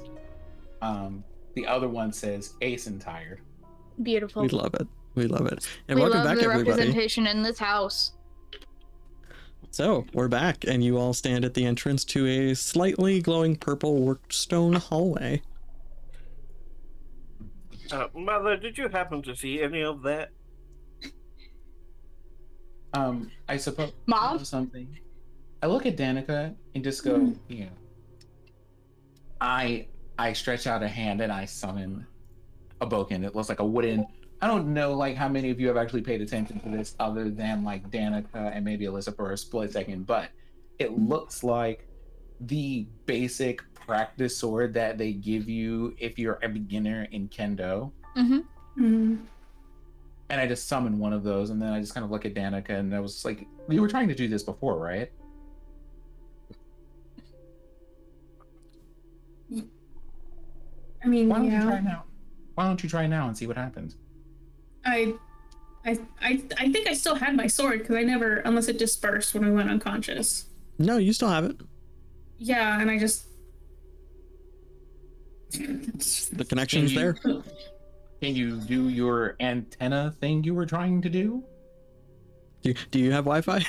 The other one says Ace and Tired. Beautiful. We love it. We love it. And we welcome love back, the everybody. representation in this house. So we're back, and you all stand at the entrance to a slightly glowing purple worked stone hallway. Mother, did you happen to see any of that? I suppose Mom? something. I look at Danica and just go, yeah. I stretch out a hand and I summon a boken. It looks like a wooden. I don't know like how many of you have actually paid attention to this other than like Danica and maybe Alyssa for a split second, but it looks like the basic practice sword that they give you if you're a beginner in Kendo. And I just summoned one of those, and then I just kind of look at Danica, and I was like, "We were trying to do this before, right?" I mean, Why don't yeah. you try now? Why don't you try now and see what happens? I think I still had my sword because I never, unless it dispersed when I went unconscious. No, you still have it. Yeah, and I just. The connection's there. Can you do your antenna thing you were trying to do? Do you have Wi-Fi?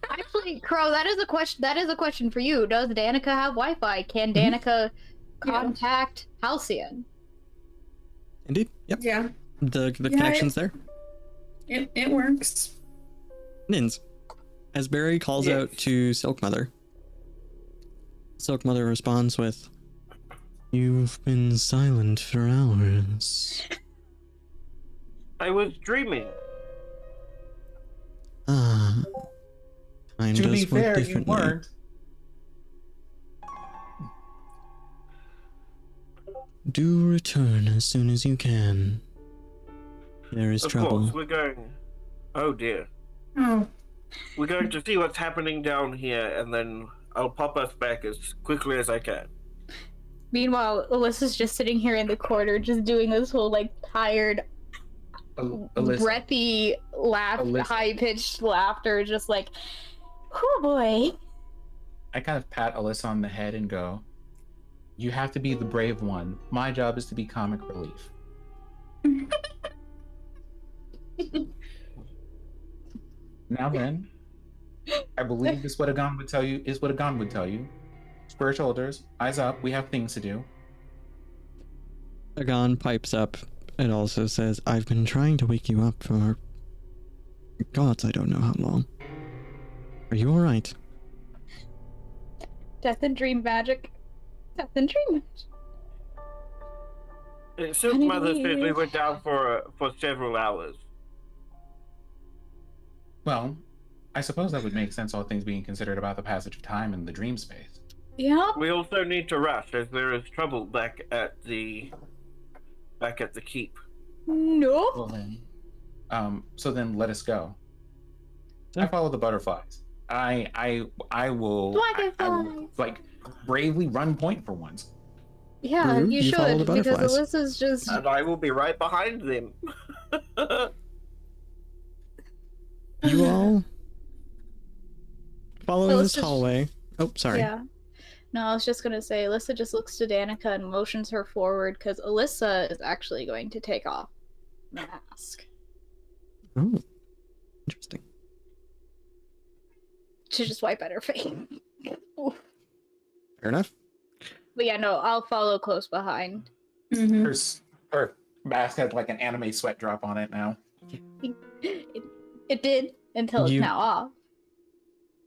Actually, Crow, that is a question. That is a question for you. Does Danica have Wi-Fi? Can Danica contact Halcyon? Indeed. Yep. Yeah, The connection's there. it works. Nins. As Barry calls out to Silk Mother, Silk Mother responds with, "You've been silent for hours." I was dreaming. Ah. Time To does be work fair, you differently. weren't. Do return as soon as you can. There is Of trouble. course, we're going. Oh dear. Oh, We're going to see what's happening down here, and then I'll pop us back as quickly as I can. Meanwhile, Alyssa's just sitting here in the corner, just doing this whole like tired, Alyssa, breathy laugh, Alyssa. high-pitched laughter, just like, oh boy. I kind of pat Alyssa on the head and go, "You have to be the brave one. My job is to be comic relief." Now then, I believe this what a gun would tell you is what a gun would tell you. Square shoulders, eyes up, we have things to do. Agon pipes up and also says, "I've been trying to wake you up for gods, I don't know how long. Are you alright?" Death and dream magic. Death and dream magic. Silk Mother said we were down for several hours. Well, I suppose that would make sense, all things being considered about the passage of time and the dream space. Yeah. We also need to rush, as there is trouble back at the keep. No. Well then, so then let us go. Yeah. I follow the butterflies. I will like bravely run point for once. Yeah, Rue, you you follow should, the because butterflies. Alyssa's just. And I will be right behind them. You all follow Well, this let's just- hallway. Oh, sorry. Yeah. No, I was just gonna say, Alyssa just looks to Danica and motions her forward because Alyssa is actually going to take off the mask Oh, interesting. to just wipe at her face. Fair enough. But yeah, no, I'll follow close behind. Mm-hmm. Her mask had like an anime sweat drop on it now. It did until it's You- now off.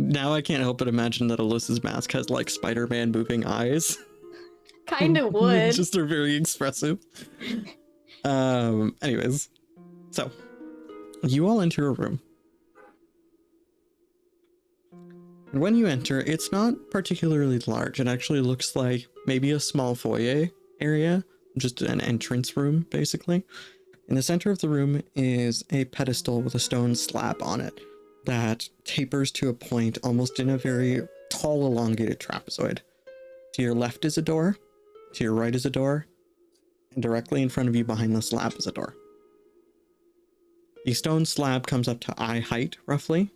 Now I can't help but imagine that Alyssa's mask has like Spider-Man moving eyes. Kind of would. Just are very expressive. Anyways, so you all enter a room. And when you enter, it's not particularly large. It actually looks like maybe a small foyer area, just an entrance room, basically. In the center of the room is a pedestal with a stone slab on it that tapers to a point almost in a very tall, elongated trapezoid. To your left is a door, to your right is a door, and directly in front of you behind the slab is a door. The stone slab comes up to eye height, roughly.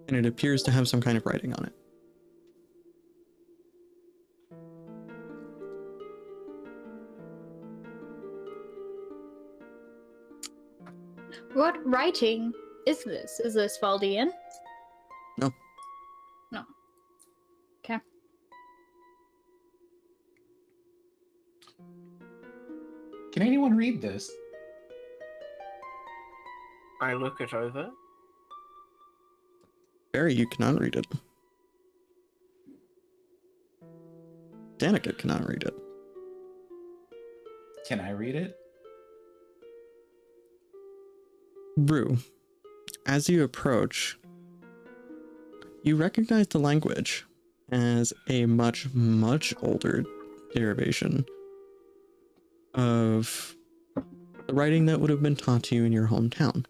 and it appears to have some kind of writing on it. What writing is this? Is this Valdian? No. No. Okay. Can anyone read this? I look it over. Barry, you cannot read it. Danica cannot read it. Can I read it? Rue, as you approach, you recognize the language as a much, much older derivation of the writing that would have been taught to you in your hometown.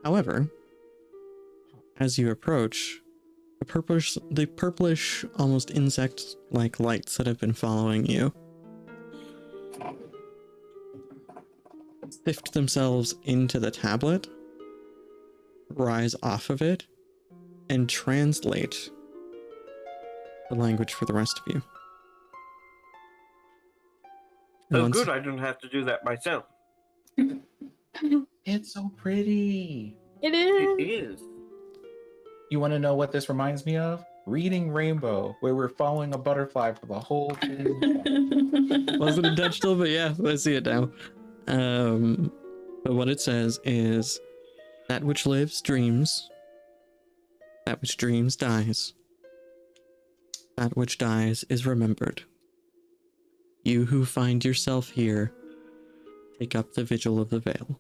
However, as you approach, the purplish, almost insect-like lights that have been following you sift themselves into the tablet, rise off of it, and translate the language for the rest of you. Oh, Once- good. I don't have to do that myself. It's so pretty. It It is. is. You want to know what this reminds me of? Reading Rainbow, where we're following a butterfly for the whole thing. Wasn't intentional, but yeah, I see it now. But what it says is, that which lives dreams, that which dreams dies, that which dies is remembered. You who find yourself here, take up the vigil of the veil.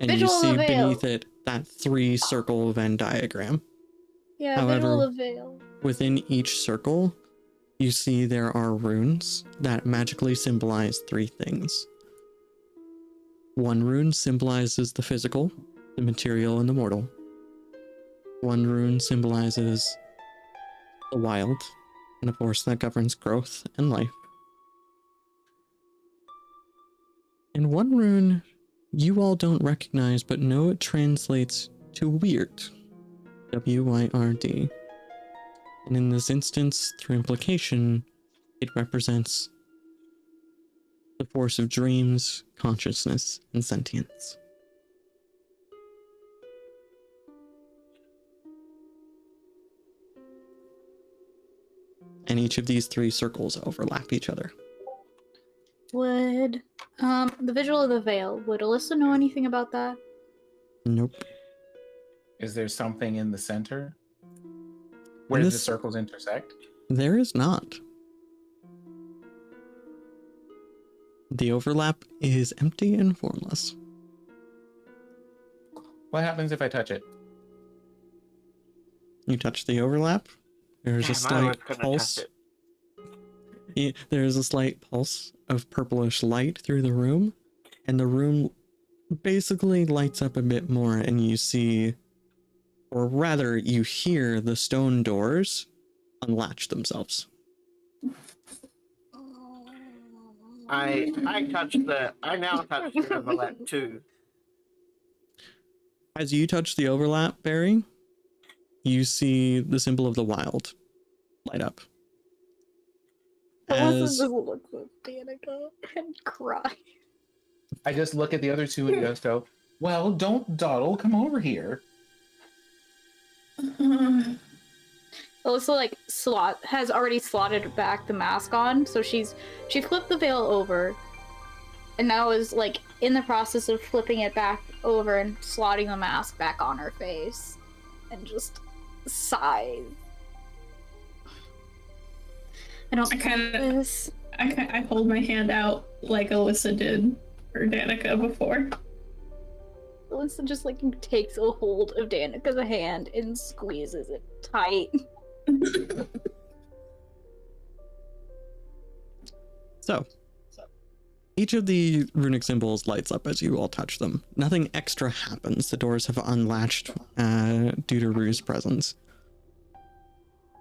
And Vigil you of see the veil. beneath it that 3-circle Venn diagram. Yeah, However- Vigil of the Veil. Within each circle, you see there are runes that magically symbolize 3 things. One rune symbolizes the physical, the material, and the mortal. One rune symbolizes the wild, and a force that governs growth and life. And one rune you all don't recognize, but know it translates to weird. W-Y-R-D. And in this instance, through implication, it represents the force of dreams, consciousness, and sentience. And each of these 3 circles overlap each other. Would the Vigil of the Veil, would Alyssa know anything about that? Nope. Is there something in the center where the this- circles intersect? There is not. The overlap is empty and formless. What happens if I touch it? You touch the overlap, there's a Damn, I was slight gonna pulse. touch it. There's a slight pulse of purplish light through the room, and the room basically lights up a bit more, and you see, or rather, you hear the stone doors unlatch themselves. I now touch the overlap too. As you touch the overlap, Barry, you see the symbol of the wild light up. Alyssa As just looks at Danica and cries. I just look at the other two and just go, well, don't dawdle, come over here. Alyssa has already slotted back the mask on, so she flipped the veil over, and now is like in the process of flipping it back over and slotting the mask back on her face, and just sighs. I don't I like kinda- this. I hold my hand out like Alyssa did for Danica before. Alyssa just takes a hold of Danica's hand and squeezes it tight. So, each of the runic symbols lights up as you all touch them. Nothing extra happens. The doors have unlatched due to Rue's presence.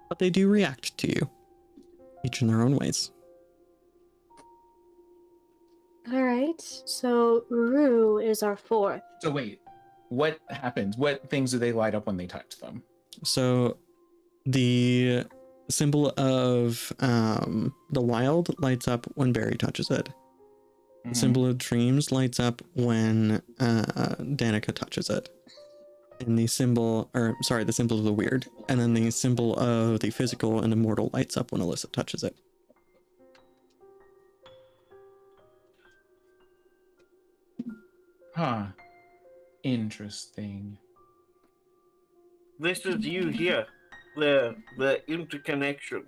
But they do react to you, each in their own ways. All right. So Rue is our fourth. So wait, what happens? What things do they light up when they touch them? So the symbol of the wild lights up when Barry touches it. The Mhm. symbol of dreams lights up when Danica touches it. And the symbol of the weird. And then the symbol of the physical and immortal lights up when Alyssa touches it. Huh. Interesting. This is you here. The interconnection.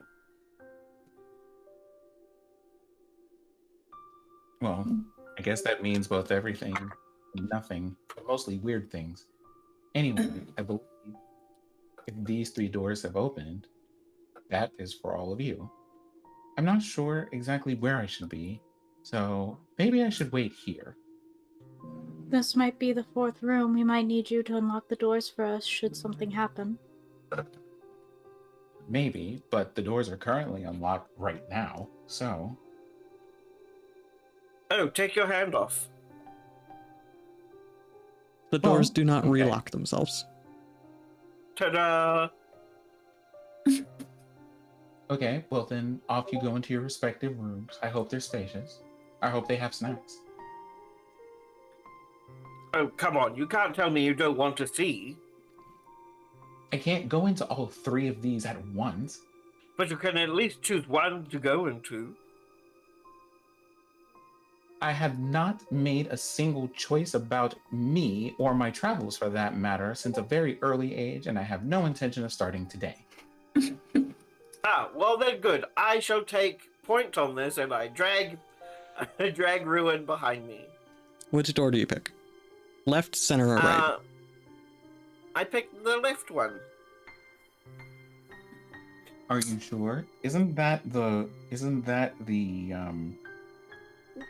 Well, I guess that means both everything and nothing, but mostly weird things. Anyway, I believe if these 3 doors have opened, that is for all of you. I'm not sure exactly where I should be, so maybe I should wait here. This might be the fourth room. We might need you to unlock the doors for us should something happen. Maybe, but the doors are currently unlocked right now, so... Oh, take your hand off. The doors do not okay. relock themselves. Ta-da! Okay, well then, off you go into your respective rooms. I hope they're spacious. I hope they have snacks. Oh, come on. You can't tell me you don't want to see. I can't go into all 3 of these at once. But you can at least choose one to go into. I have not made a single choice about me or my travels for that matter since a very early age, and I have no intention of starting today. Ah, well then good. I shall take point on this and I drag Ruin behind me. Which door do you pick? Left, center, or right? I picked the left one. Are you sure? Isn't that the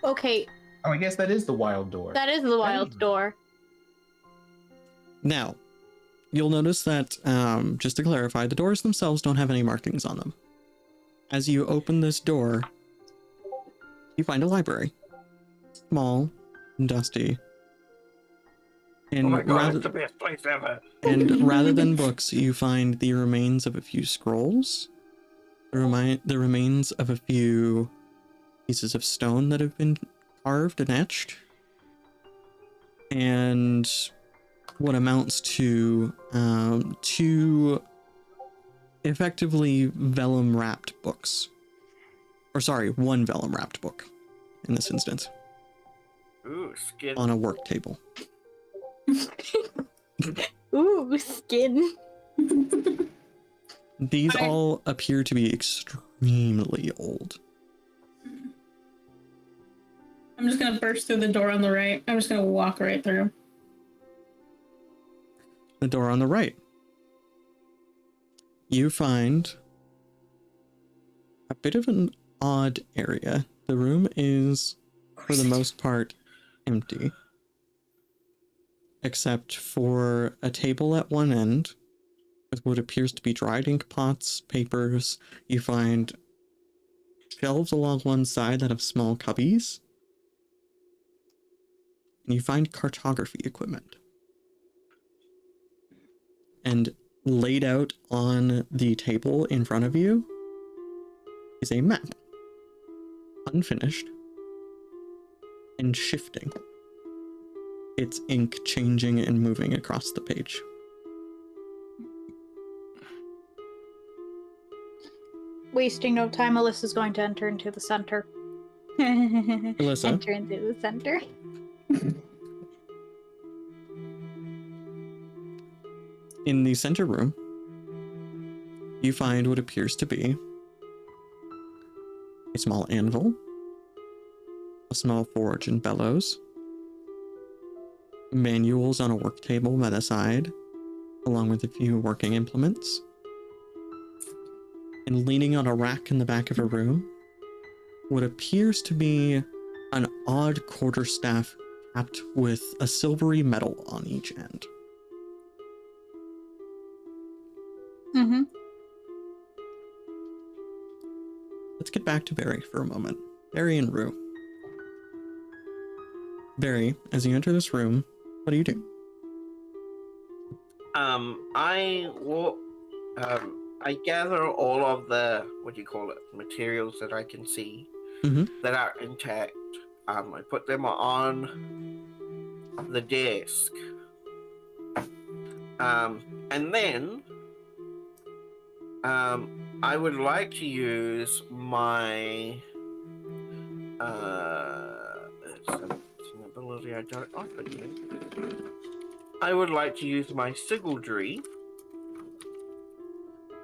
Okay, Oh, I guess that is the wild door. that is the wild Hey. door. Now, you'll notice that, just to clarify, the doors themselves don't have any markings on them. As you open this door, you find a library. Small and dusty. And Oh my god, it's the best place ever. And rather than books, you find the remains of a few scrolls, the remains of a few pieces of stone that have been carved and etched, and what amounts to 2 effectively vellum-wrapped books. Or sorry, 1 vellum-wrapped book in this instance. Ooh, skin. On a work table. Ooh, skin. These all appear to be extremely old. I'm just gonna burst through the door on the right. I'm just gonna walk right through. The door on the right. You find a bit of an odd area. The room is, for the most part, empty. Except for a table at one end with what appears to be dried ink pots, papers. You find shelves along one side that have small cubbies. And you find cartography equipment. And laid out on the table in front of you is a map. Unfinished. And shifting. Its ink changing and moving across the page. Wasting no time, Alyssa's going to enter into the center. Alyssa? Enter into the center. In the center room, you find what appears to be a small anvil, a small forge and bellows, manuals on a work table by the side, along with a few working implements. And leaning on a rack in the back of a room, what appears to be an odd quarterstaff capped with a silvery metal on each end. Mm-hmm. Let's get back to Barry for a moment. Barry and Rue. Barry, as you enter this room, what do you do? I will. I gather all of the materials that I can see that are intact. I put them on the desk. And then I would like to use my it's an ability I don't often use. I would like to use my sigildry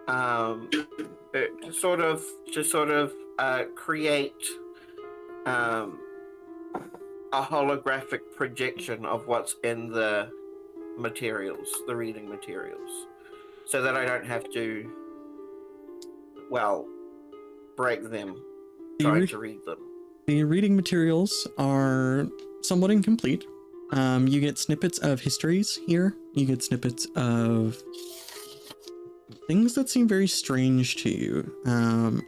to sort of create a holographic projection of what's in the materials, the reading materials, so that I don't have to, break them trying to read them. The reading materials are somewhat incomplete. You get snippets of histories here. You get snippets of things that seem very strange to you.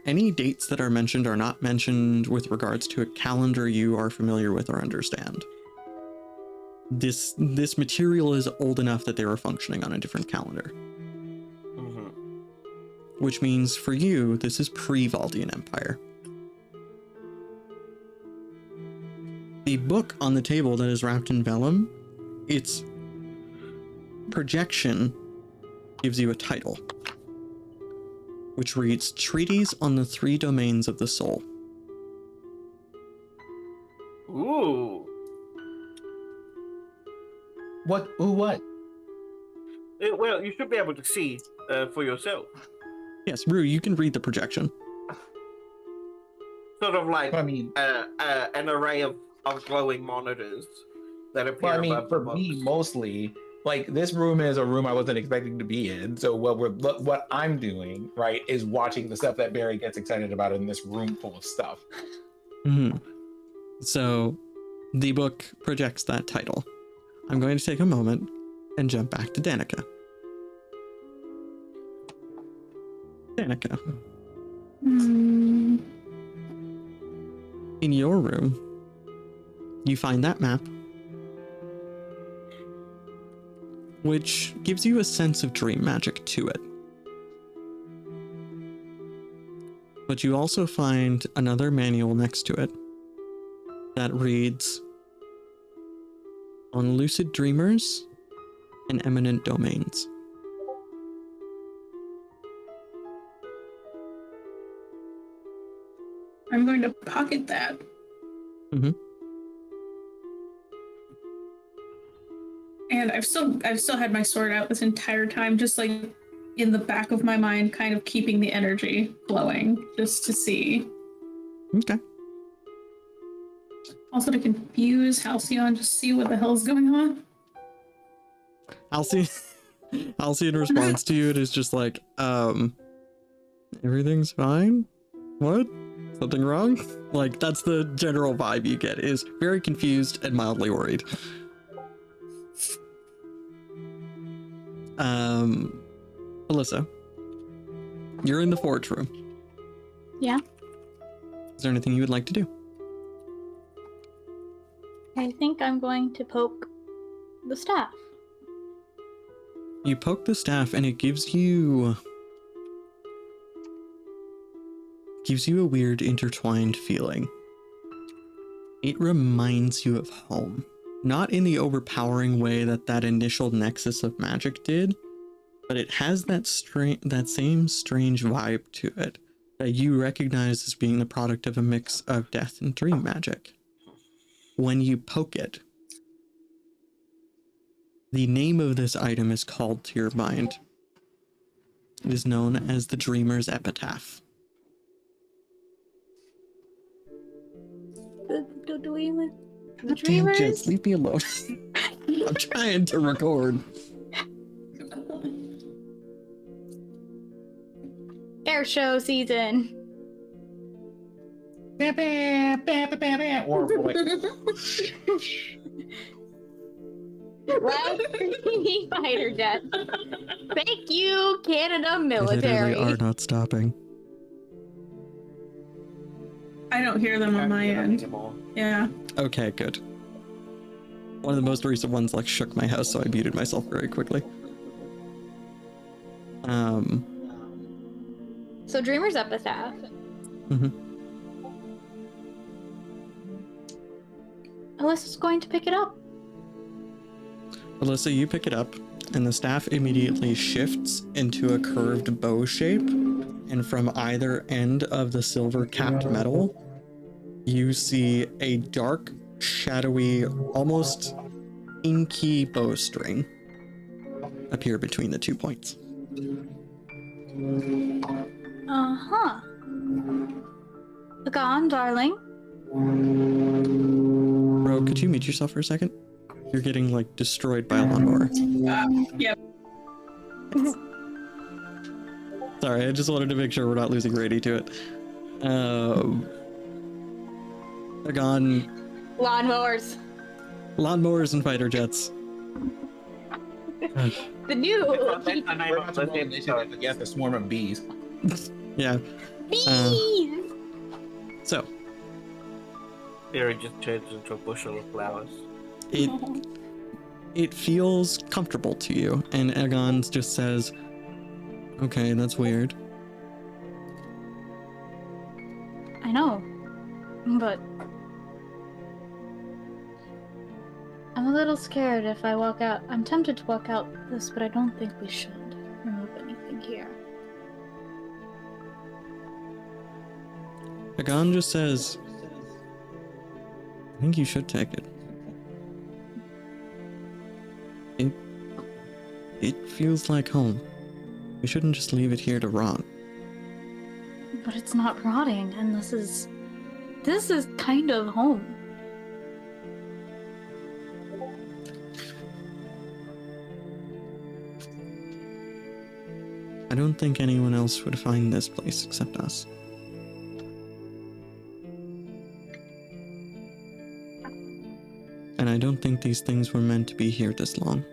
Any dates that are mentioned are not mentioned with regards to a calendar you are familiar with or understand. This material is old enough that they were functioning on a different calendar. Which means for you, this is pre-Valdian Empire. The book on the table that is wrapped in vellum, its projection gives you a title, which reads Treatise on the Three Domains of the Soul. Ooh. What? Ooh, what? Well, you should be able to see for yourself. Yes, Rue, you can read the projection. Sort of like I mean, an array of glowing monitors that appear above the for books. me, mostly, like, this room is a room I wasn't expecting to be in. So what I'm doing, right, is watching the stuff that Barry gets excited about in this room full of stuff. So the book projects that title. I'm going to take a moment and jump back to Danica. Danica. In your room, you find that map, which gives you a sense of dream magic to it. But you also find another manual next to it that reads on lucid dreamers and eminent domains. I'm going to pocket that. And I've still had my sword out this entire time, just like in the back of my mind, kind of keeping the energy flowing, just to see. Okay. Also to confuse Halcyon, just see what the hell's going on. Halcyon in response to you, it is just like, everything's fine? What? Something wrong? Like, that's the general vibe you get, is very confused and mildly worried. Alyssa, you're in the forge room. Yeah. Is there anything you would like to do? I think I'm going to poke the staff. You poke the staff and it gives you a weird intertwined feeling. It reminds you of home. Not in the overpowering way that initial nexus of magic did, but it has that same strange vibe to it that you recognize as being the product of a mix of death and dream magic. When you poke it, the name of this item is called to your mind. It is known as the Dreamer's Epitaph. The Dreamers? Damn, just leave me alone. I'm trying to record. Air show season. Or Raspberry fighter jet. Thank you, Canada They military. literally are not stopping. I don't hear them on my end. Anymore. Yeah. Okay, good. One of the most recent ones like shook my house, so I muted myself very quickly. So Dreamer's epitaph. Alyssa's going to pick it up. Alyssa, you pick it up, and the staff immediately shifts into a curved bow shape, and from either end of the silver-capped metal, you see a dark, shadowy, almost inky bowstring appear between the 2 points. Uh-huh. Go on, darling. Bro, could you mute yourself for a second? You're getting, like, destroyed by a lawnmower. Yep. Sorry, I just wanted to make sure we're not losing Rady to it. Agon. Lawnmowers. Lawnmowers and fighter jets. The new. Yes, a swarm of bees. Yeah. Bees! So, Barry just turns into a bushel of flowers. it feels comfortable to you, and Agon just says, okay, that's weird. I know, but I'm a little scared if I walk out. I'm tempted to walk out this, but I don't think we should remove anything here. Agon just says, I think you should take it. It feels like home. We shouldn't just leave it here to rot. But it's not rotting, and this is kind of home. I don't think anyone else would find this place except us. And I don't think these things were meant to be here this long.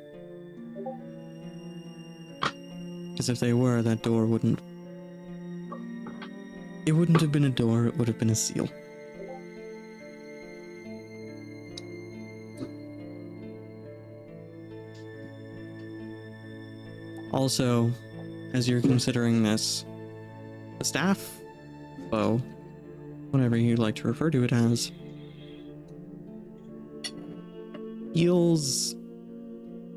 Because if they were, that door wouldn't... It wouldn't have been a door, it would have been a seal. Also, as you're considering this, the staff bow, whatever you'd like to refer to it as, feels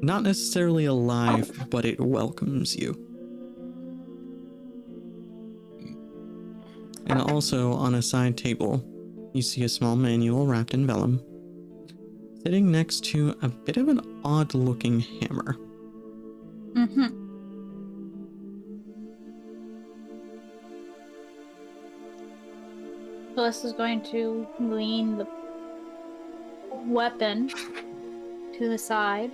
not necessarily alive, but it welcomes you. And also, on a side table, you see a small manual wrapped in vellum, sitting next to a bit of an odd-looking hammer. Mm-hmm. Alyssa's going to lean the weapon to the side.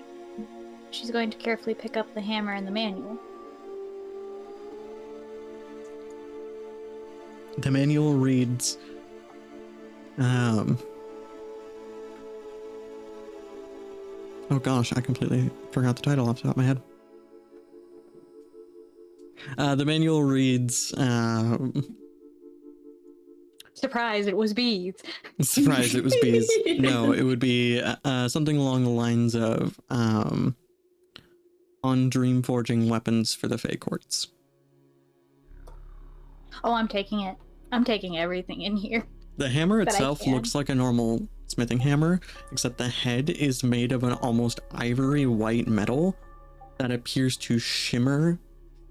She's going to carefully pick up the hammer and the manual. The manual reads, oh gosh, I completely forgot the title off the top of my head. The manual reads, Surprise, it was bees. surprise, it was bees. No, it would be something along the lines of on dream forging weapons for the Fey Courts. Oh, I'm taking it. I'm taking everything in here. The hammer But I itself can. looks like a normal smithing hammer, except the head is made of an almost ivory white metal that appears to shimmer,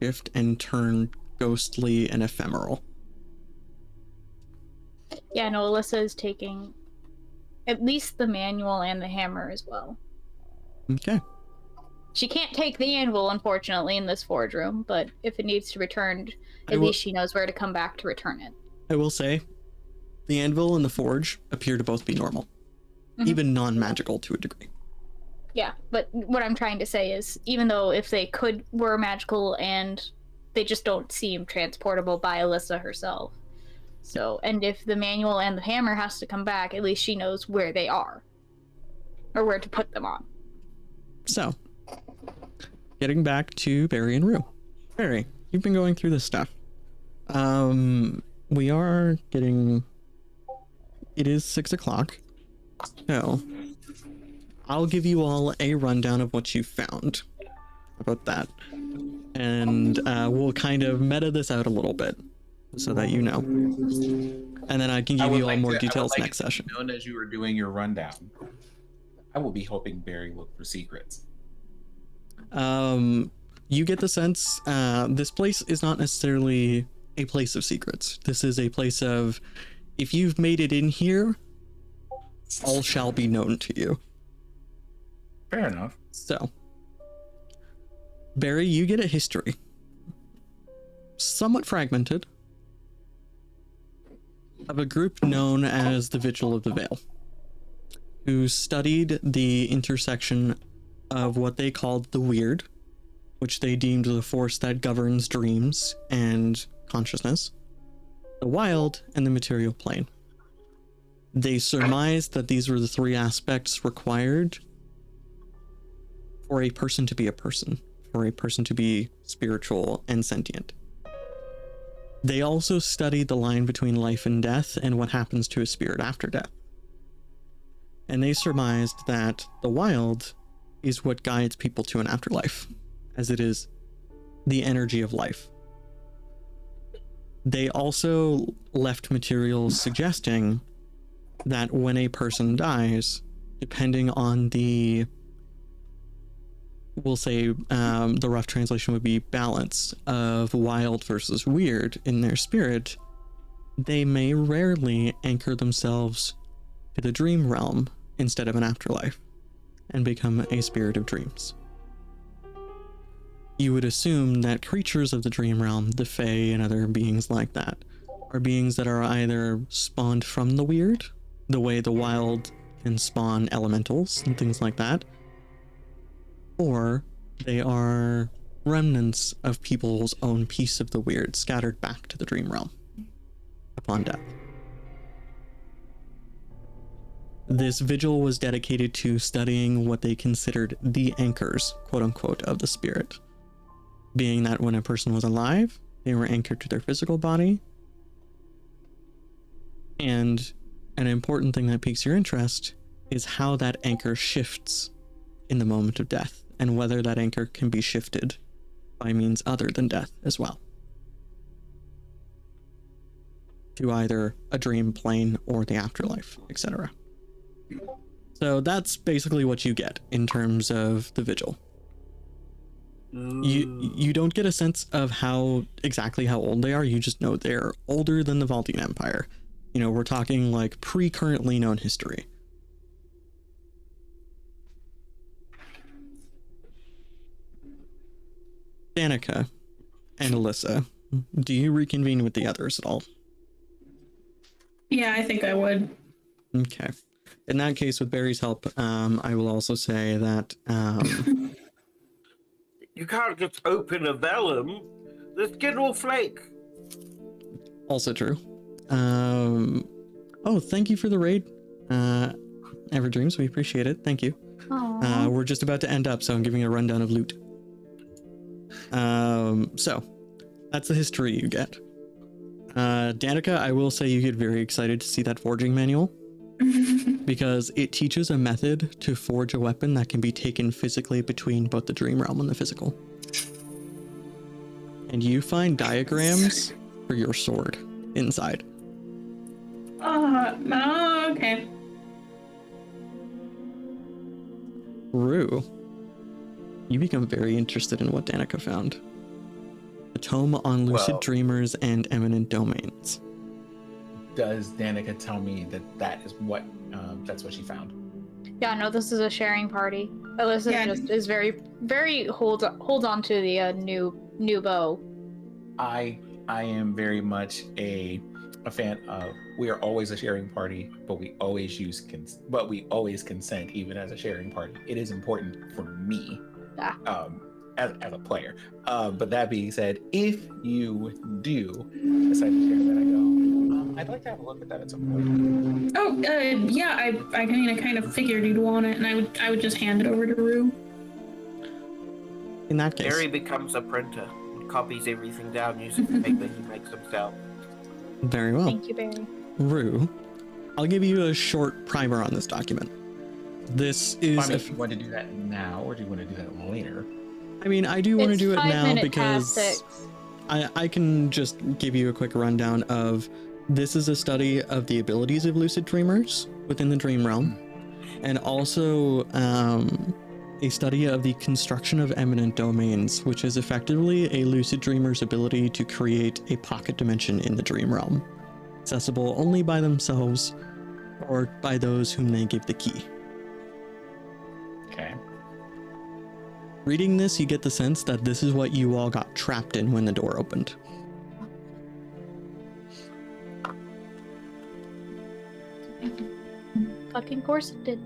shift, and turn ghostly and ephemeral. Yeah, no, Alyssa is taking at least the manual and the hammer as well. Okay. She can't take the anvil, unfortunately, in this forge room, but if it needs to be returned, I at will- least she knows where to come back to return it. I will say, the anvil and the forge appear to both be normal, Mhm. even non-magical to a degree. Yeah, but what I'm trying to say is, even though if they were magical and they just don't seem transportable by Alyssa herself. So, and if the manual and the hammer has to come back, at least she knows where they are. Or where to put them on. So, getting back to Barry and Rue. Barry, you've been going through this stuff. We are getting... It is 6 o'clock. So, I'll give you all a rundown of what you found. How about that? And we'll kind of meta this out a little bit so that you know. And then I can give you all more details next session. Known as you were doing your rundown, I will be hoping Barry looked for secrets. You get the sense this place is not necessarily a place of secrets. This is a place of, if you've made it in here, all shall be known to you. Fair enough. So, Barry, you get a history. Somewhat fragmented, of a group known as the Vigil of the Veil, who studied the intersection of what they called the weird, which they deemed the force that governs dreams and consciousness, the wild, and the material plane. They surmised that these were the three aspects required for a person to be a person, for a person to be spiritual and sentient. They also studied the line between life and death and what happens to a spirit after death. And they surmised that the wild is what guides people to an afterlife, as it is the energy of life. They also left materials suggesting that when a person dies, depending on the, we'll say the rough translation would be balance of wild versus weird in their spirit, they may rarely anchor themselves to the dream realm instead of an afterlife and become a spirit of dreams. You would assume that creatures of the dream realm, the Fae and other beings like that, are beings that are either spawned from the weird, the way the wild can spawn elementals and things like that, or they are remnants of people's own piece of the weird scattered back to the dream realm upon death. This vigil was dedicated to studying what they considered the anchors, quote unquote, of the spirit, being that when a person was alive, they were anchored to their physical body. And an important thing that piques your interest is how that anchor shifts in the moment of death, and whether that anchor can be shifted by means other than death as well, to either a dream plane or the afterlife, etc. So that's basically what you get in terms of the vigil. You don't get a sense of how exactly how old they are. You just know they're older than the Valdine Empire. You know, we're talking like pre-currently known history. Danica and Alyssa, do you reconvene with the others at all? Yeah, I think I would. Okay. In that case, with Barry's help, I will also say that You can't just open a vellum. The skin will flake. also true. Oh, thank you for the raid, Everdreams. We appreciate it. Thank you. We're just about to end up, so I'm giving a rundown of loot. So that's the history you get. Danica, I will say you get very excited to see that forging manual because it teaches a method to forge a weapon that can be taken physically between both the dream realm and the physical. And you find diagrams for your sword inside. Okay. Rue, you become very interested in what Danica found. A tome on lucid dreamers and eminent domains. Does Danica tell me that that is what that's what she found? Yeah, no, this is a sharing party. Alyssa just is very holds on to the new bow. I am very much a fan of, we are always a sharing party, but we always consent even as a sharing party. It is important for me as a player. But that being said, if you do decide to share that, I go, I'd like to have a look at that at some point. Oh, yeah, I kind of figured you'd want it, and I would just hand it over to Rue. In that case, Barry becomes a printer and copies everything down using the paper he makes himself. very well. Thank you, Barry. Rue, I'll give you a short primer on this document. This is. I mean, do you want to do that now, or do you want to do that later? I mean, I do want to It's do it now 5-minute because tactics. I can just give you a quick rundown of this is a study of the abilities of lucid dreamers within the dream realm, and also a study of the construction of eminent domains, which is effectively a lucid dreamer's ability to create a pocket dimension in the dream realm, accessible only by themselves or by those whom they give the key. Okay. Reading this, you get the sense that this is what you all got trapped in when the door opened. Fucking course it did.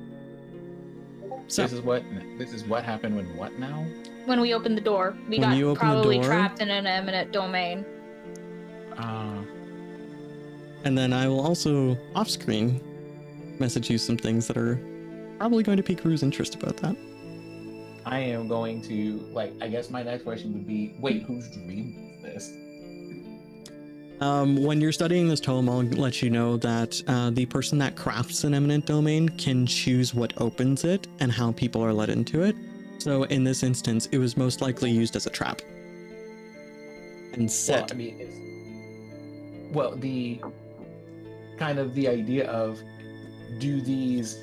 So, This is what happened when what now? When we opened the door, we When you got opened the probably door- trapped in an eminent domain. and then I will also, off screen, message you some things that are probably going to pique Rue's interest about that. I am going to, like, I guess my next question would be, wait, whose dream was this? When you're studying this tome, I'll let you know that the person that crafts an eminent domain can choose what opens it and how people are led into it. So in this instance, it was most likely used as a trap. And set. Well, I mean, the kind of the idea of, do these,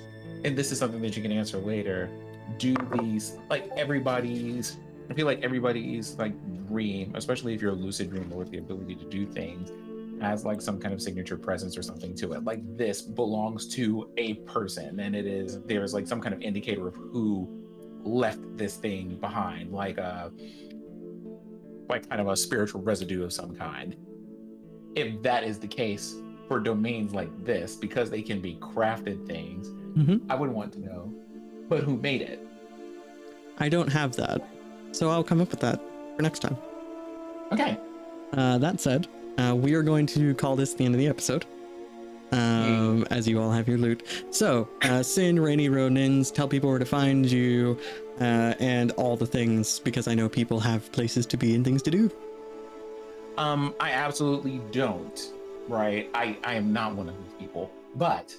and this is something that you can answer later, do these, like, everybody's, I feel like everybody's, like, dream, especially if you're a lucid dreamer with the ability to do things, has, like, some kind of signature presence or something to it. Like, this belongs to a person, and there's, like, some kind of indicator of who left this thing behind, like kind of a spiritual residue of some kind. If that is the case for domains like this, because they can be crafted things, I would want to know, but who made it? I don't have that, so I'll come up with that for next time. Okay. That said, we are going to call this the end of the episode, as you all have your loot. So, Sin, Rainy, Ronins, tell people where to find you, and all the things, because I know people have places to be and things to do. I absolutely don't, right? I am not one of these people, but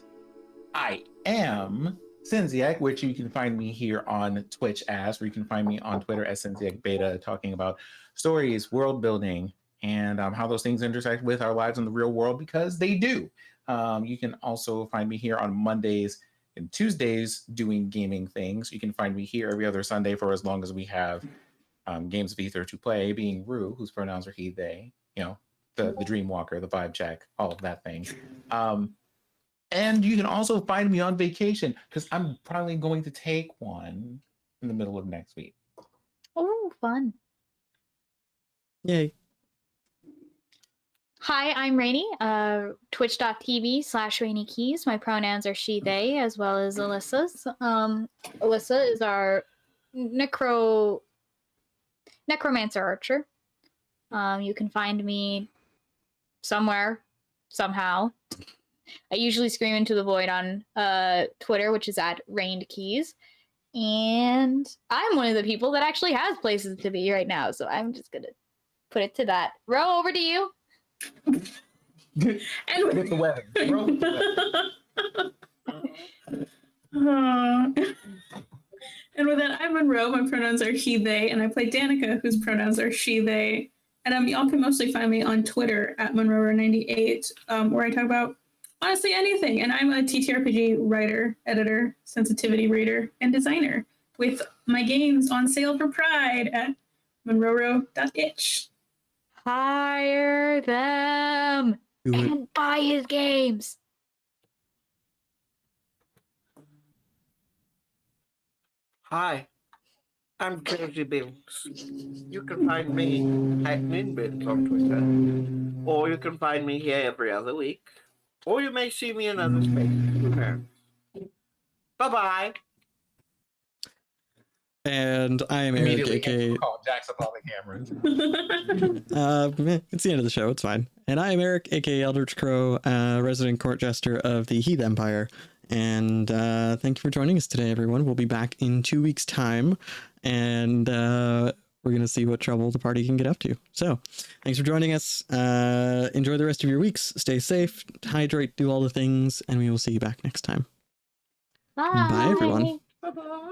I am Syrinscape, which you can find me here on Twitch as, or you can find me on Twitter as Syrinscape Beta, talking about stories, world building, and how those things intersect with our lives in the real world, because they do. You can also find me here on Mondays and Tuesdays doing gaming things. You can find me here every other Sunday for as long as we have games of ether to play, being Rue, whose pronouns are he, they, the dream walker, the vibe check, all of that thing. And you can also find me on vacation, because I'm probably going to take one in the middle of next week. Oh, fun. Yay. Hi, I'm Rainy, twitch.tv/Rainy Keys. My pronouns are she, they, as well as Alyssa's. Alyssa is our necromancer archer. You can find me somewhere, somehow. I usually scream into the void on Twitter, which is at Rained Keys. And I'm one of the people that actually has places to be right now, so I'm just going to put it to that. Ro, over to you. And with the web. Roll with the web. And with that, I'm Monroe. My pronouns are he, they, and I play Danica, whose pronouns are she, they. And y'all can mostly find me on Twitter at Monroe98, where I talk about honestly anything. And I'm a TTRPG writer, editor, sensitivity reader, and designer, with my games on sale for Pride at monroe.itch. Hire them Do it. and buy his games. Hi, I'm Crazy Bins. You can find me at Ninbins on Twitter, or you can find me here every other week, or you may see me in other spaces. Who knows? Bye-bye. And I am Eric, Immediately aka... call Jax up all the cameras. It's the end of the show, it's fine. And I am Eric, aka Eldritch Crow, resident court jester of the Heath Empire. And thank you for joining us today, everyone. We'll be back in 2 weeks' time, and we're going to see what trouble the party can get up to. So, thanks for joining us. Enjoy the rest of your weeks. Stay safe, hydrate, do all the things, and we will see you back next time. Bye. Bye, everyone. Bye-bye.